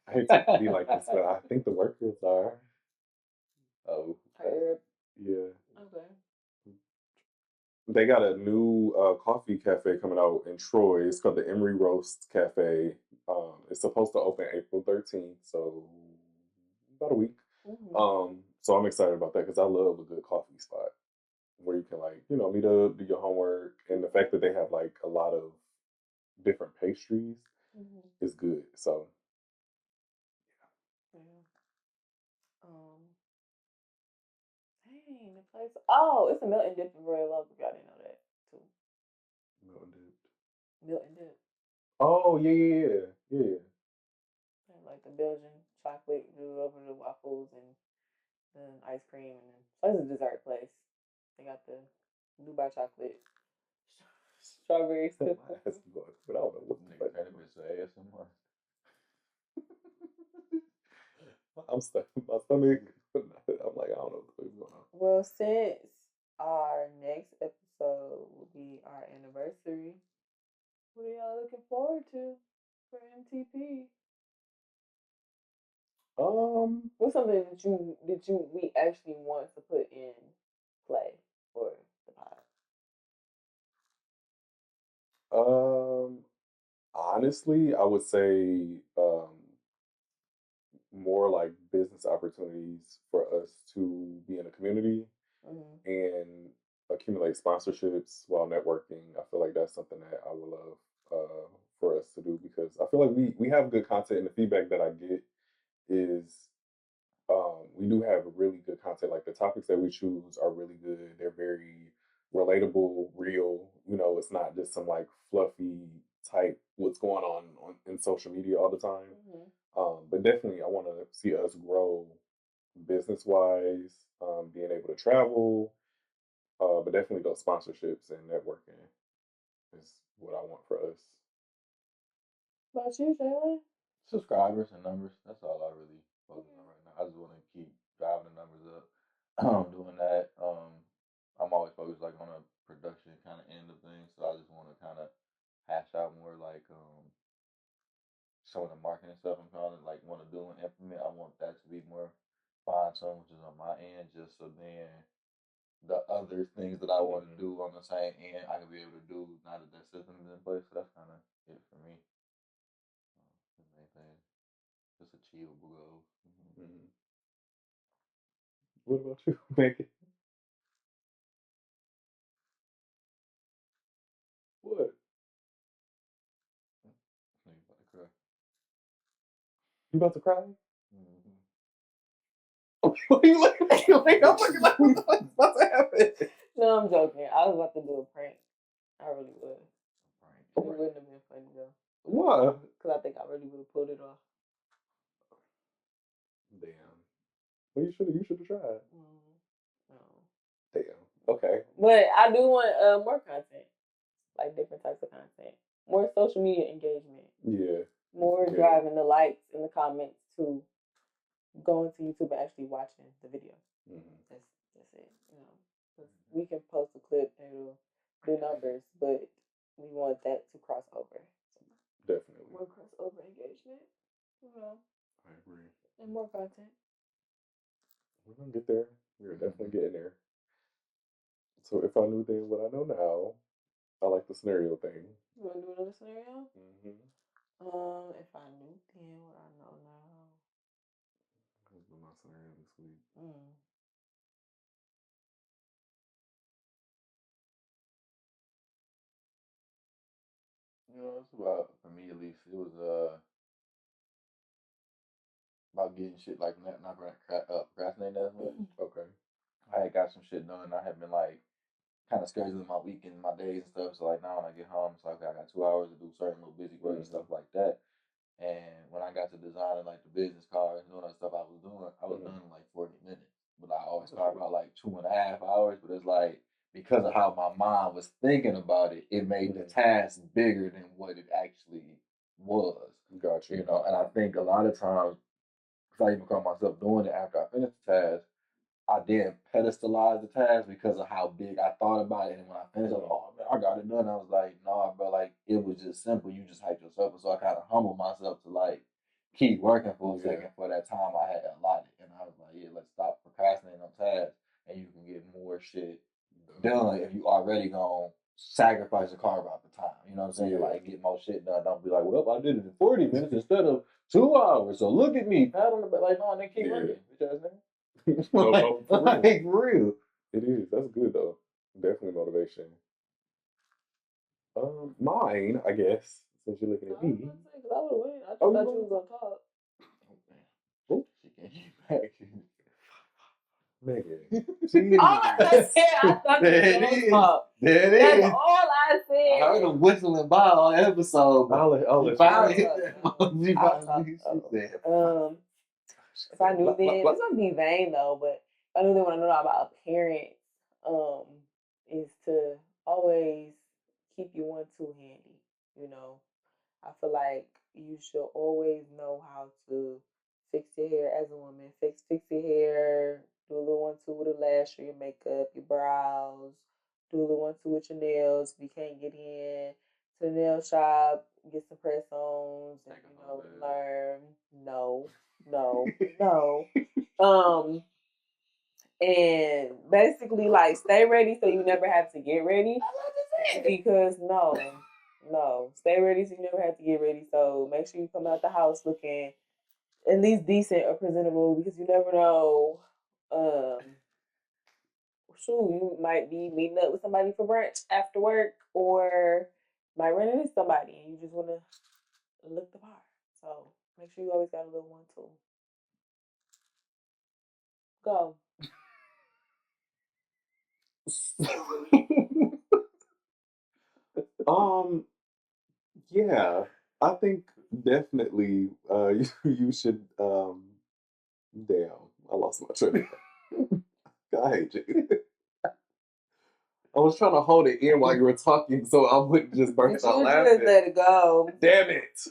I hate to be like this, but I think the workers are. Oh. Herb. Yeah. Okay. They got a new coffee cafe coming out in Troy. It's called the Emery Roast Cafe. It's supposed to open April 13th, so about a week. Mm-hmm. So I'm excited about that because I love a good coffee spot where you can meet up, do your homework, and the fact that they have like a lot of different pastries is good. So yeah. Dang, the place. Oh, it's a Milton Dip in Royal Oak. If y'all didn't know that too. Milton Dip. Oh yeah. And like the Belgian chocolate over the waffles and the ice cream, and then so it's a dessert place. They got the Dubai chocolate. Strawberry But I stuff. don't know what the Nigga fuck. trying to be ASMR. I'm stuck in my stomach. I'm like, I don't know what the fuck's going on. Well, since our next episode will be our anniversary, what are y'all looking forward to for MTP? What's something that we actually want to put in play for the pod? Honestly, I would say more like business opportunities for us to be in a community and accumulate sponsorships while networking. I feel like that's something that I would love for us to do because I feel like we have good content and the feedback that I get is we do have really good content. Like the topics that we choose are really good. They're very relatable, real. You know, it's not just some like fluffy type what's going on in social media all the time. But definitely, I want to see us grow business wise, being able to travel, but definitely those sponsorships and networking is what I want for us. About you, Jalen? Subscribers and numbers. That's all I really focus on right now. I just want to keep driving the numbers up. Doing that. I'm always focused like on a production kind of end of things, so I just want to kind of hash out more like some of the marketing stuff I'm kind of like want to do and implement. I want that to be more fine tuned, which is on my end, just so then the other things that I want to do on the same end, I can be able to do now that that system is in place. So that's kind of it for me. The main thing, just achievable goals. What about you, Megan? What? You about to cry? You about to cry? What are you looking at? I'm looking like, what the fuck is about to happen? No, I'm joking. I was about to do a prank. I really would. It wouldn't have been funny though. Why? Because I think I really would have pulled it off. Damn. Well, you should have tried. No. Damn. Okay. But I do want more content, like different types of content, more social media engagement. Yeah. More driving the likes and the comments to going to YouTube and actually watching the video. That's it. You know, 'cause we can post a clip and it'll do numbers, but we want that to cross over. Definitely. More crossover engagement. You know. I agree. And more content. We're gonna get there. We're definitely getting there. So if I knew then what I know now, I like the scenario thing. You want to do another scenario? If I knew then what I know now. That's been my scenario this week. You know, it's about, for me at least, it was about getting shit like not procrastinating as much. Okay. I had got some shit done. I had been like kind of scheduling my weekend, my days and stuff. So like now when I get home, it's like, okay, I got 2 hours to do certain little busy work and stuff like that. And when I got to designing like the business cards and all that stuff I was doing, I was done in like 40 minutes. But I always talk about like 2.5 hours. But it's like because of how my mind was thinking about it, it made the task bigger than what it actually was. Gotcha. You know, and I think a lot of times, because I even caught myself doing it after I finished the task, I didn't pedestalize the task because of how big I thought about it. And when I finished, I was like, oh man, I got it done. I was like, no, bro, like it was just simple. You just hyped yourself. And so I kind of humbled myself to like keep working for a second for that time I had allotted. And I was like, yeah, let's stop procrastinating on tasks and you can get more shit done if you already gonna sacrifice or carve out the time. You know what I'm saying? Like get more shit done. Don't be like, well, I did it in 40 minutes instead of 2 hours. So look at me, pat on the back. Like, no, and then keep working. Bitch ass nigga. No, for real. Like, for real. It is. That's good though. Definitely motivation. Mine, I guess, since you're looking at me. I would have win. I thought you was on top. Oh, she can't get back. Megan. All I said, I thought you was on top. That's all I said. I heard him whistling by all episode. I'll let finally hit that. If I knew then, it's gonna be vain though. But if I knew then when I know about a parent, is to always keep your 1-2 handy. You know, I feel like you should always know how to fix your hair as a woman. Fix your hair. Do a little 1-2 with a lash or your makeup, your brows. Do a little 1-2 with your nails. If you can't get in to the nail shop, get some press-ons and learn. No, no, no. And basically like stay ready so you never have to get ready. Because no, stay ready so you never have to get ready. So make sure you come out the house looking at least decent or presentable because you never know. Shoot, you might be meeting up with somebody for brunch after work, or might run into somebody and you just want to look the part. So make sure you always got a little 1-2. Go. Yeah, I think definitely you should damn, I lost my train of thought. I hate you. I was trying to hold it in while you were talking so I wouldn't just burst out laughing. Just let it go. Damn it.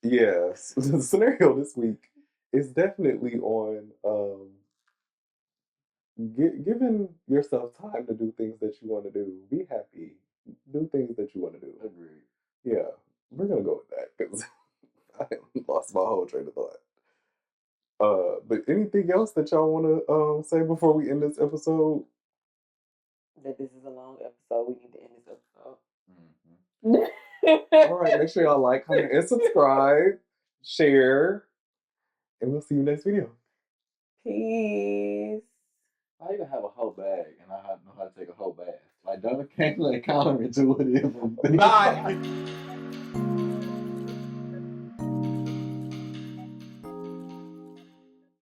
Yes. The scenario this week is definitely on giving yourself time to do things that you want to do. Be happy. Do things that you want to do. Agreed. Yeah, we're gonna go with that because I lost my whole train of thought. But anything else that y'all want to say before we end this episode? That this is a long episode. We need to end this episode. All right, make sure y'all like, comment, and subscribe, share, and we'll see you next video. Peace. I even have a whole bag, and I know how to take a whole bath. Like, don't can't let counter into what it is. Bye.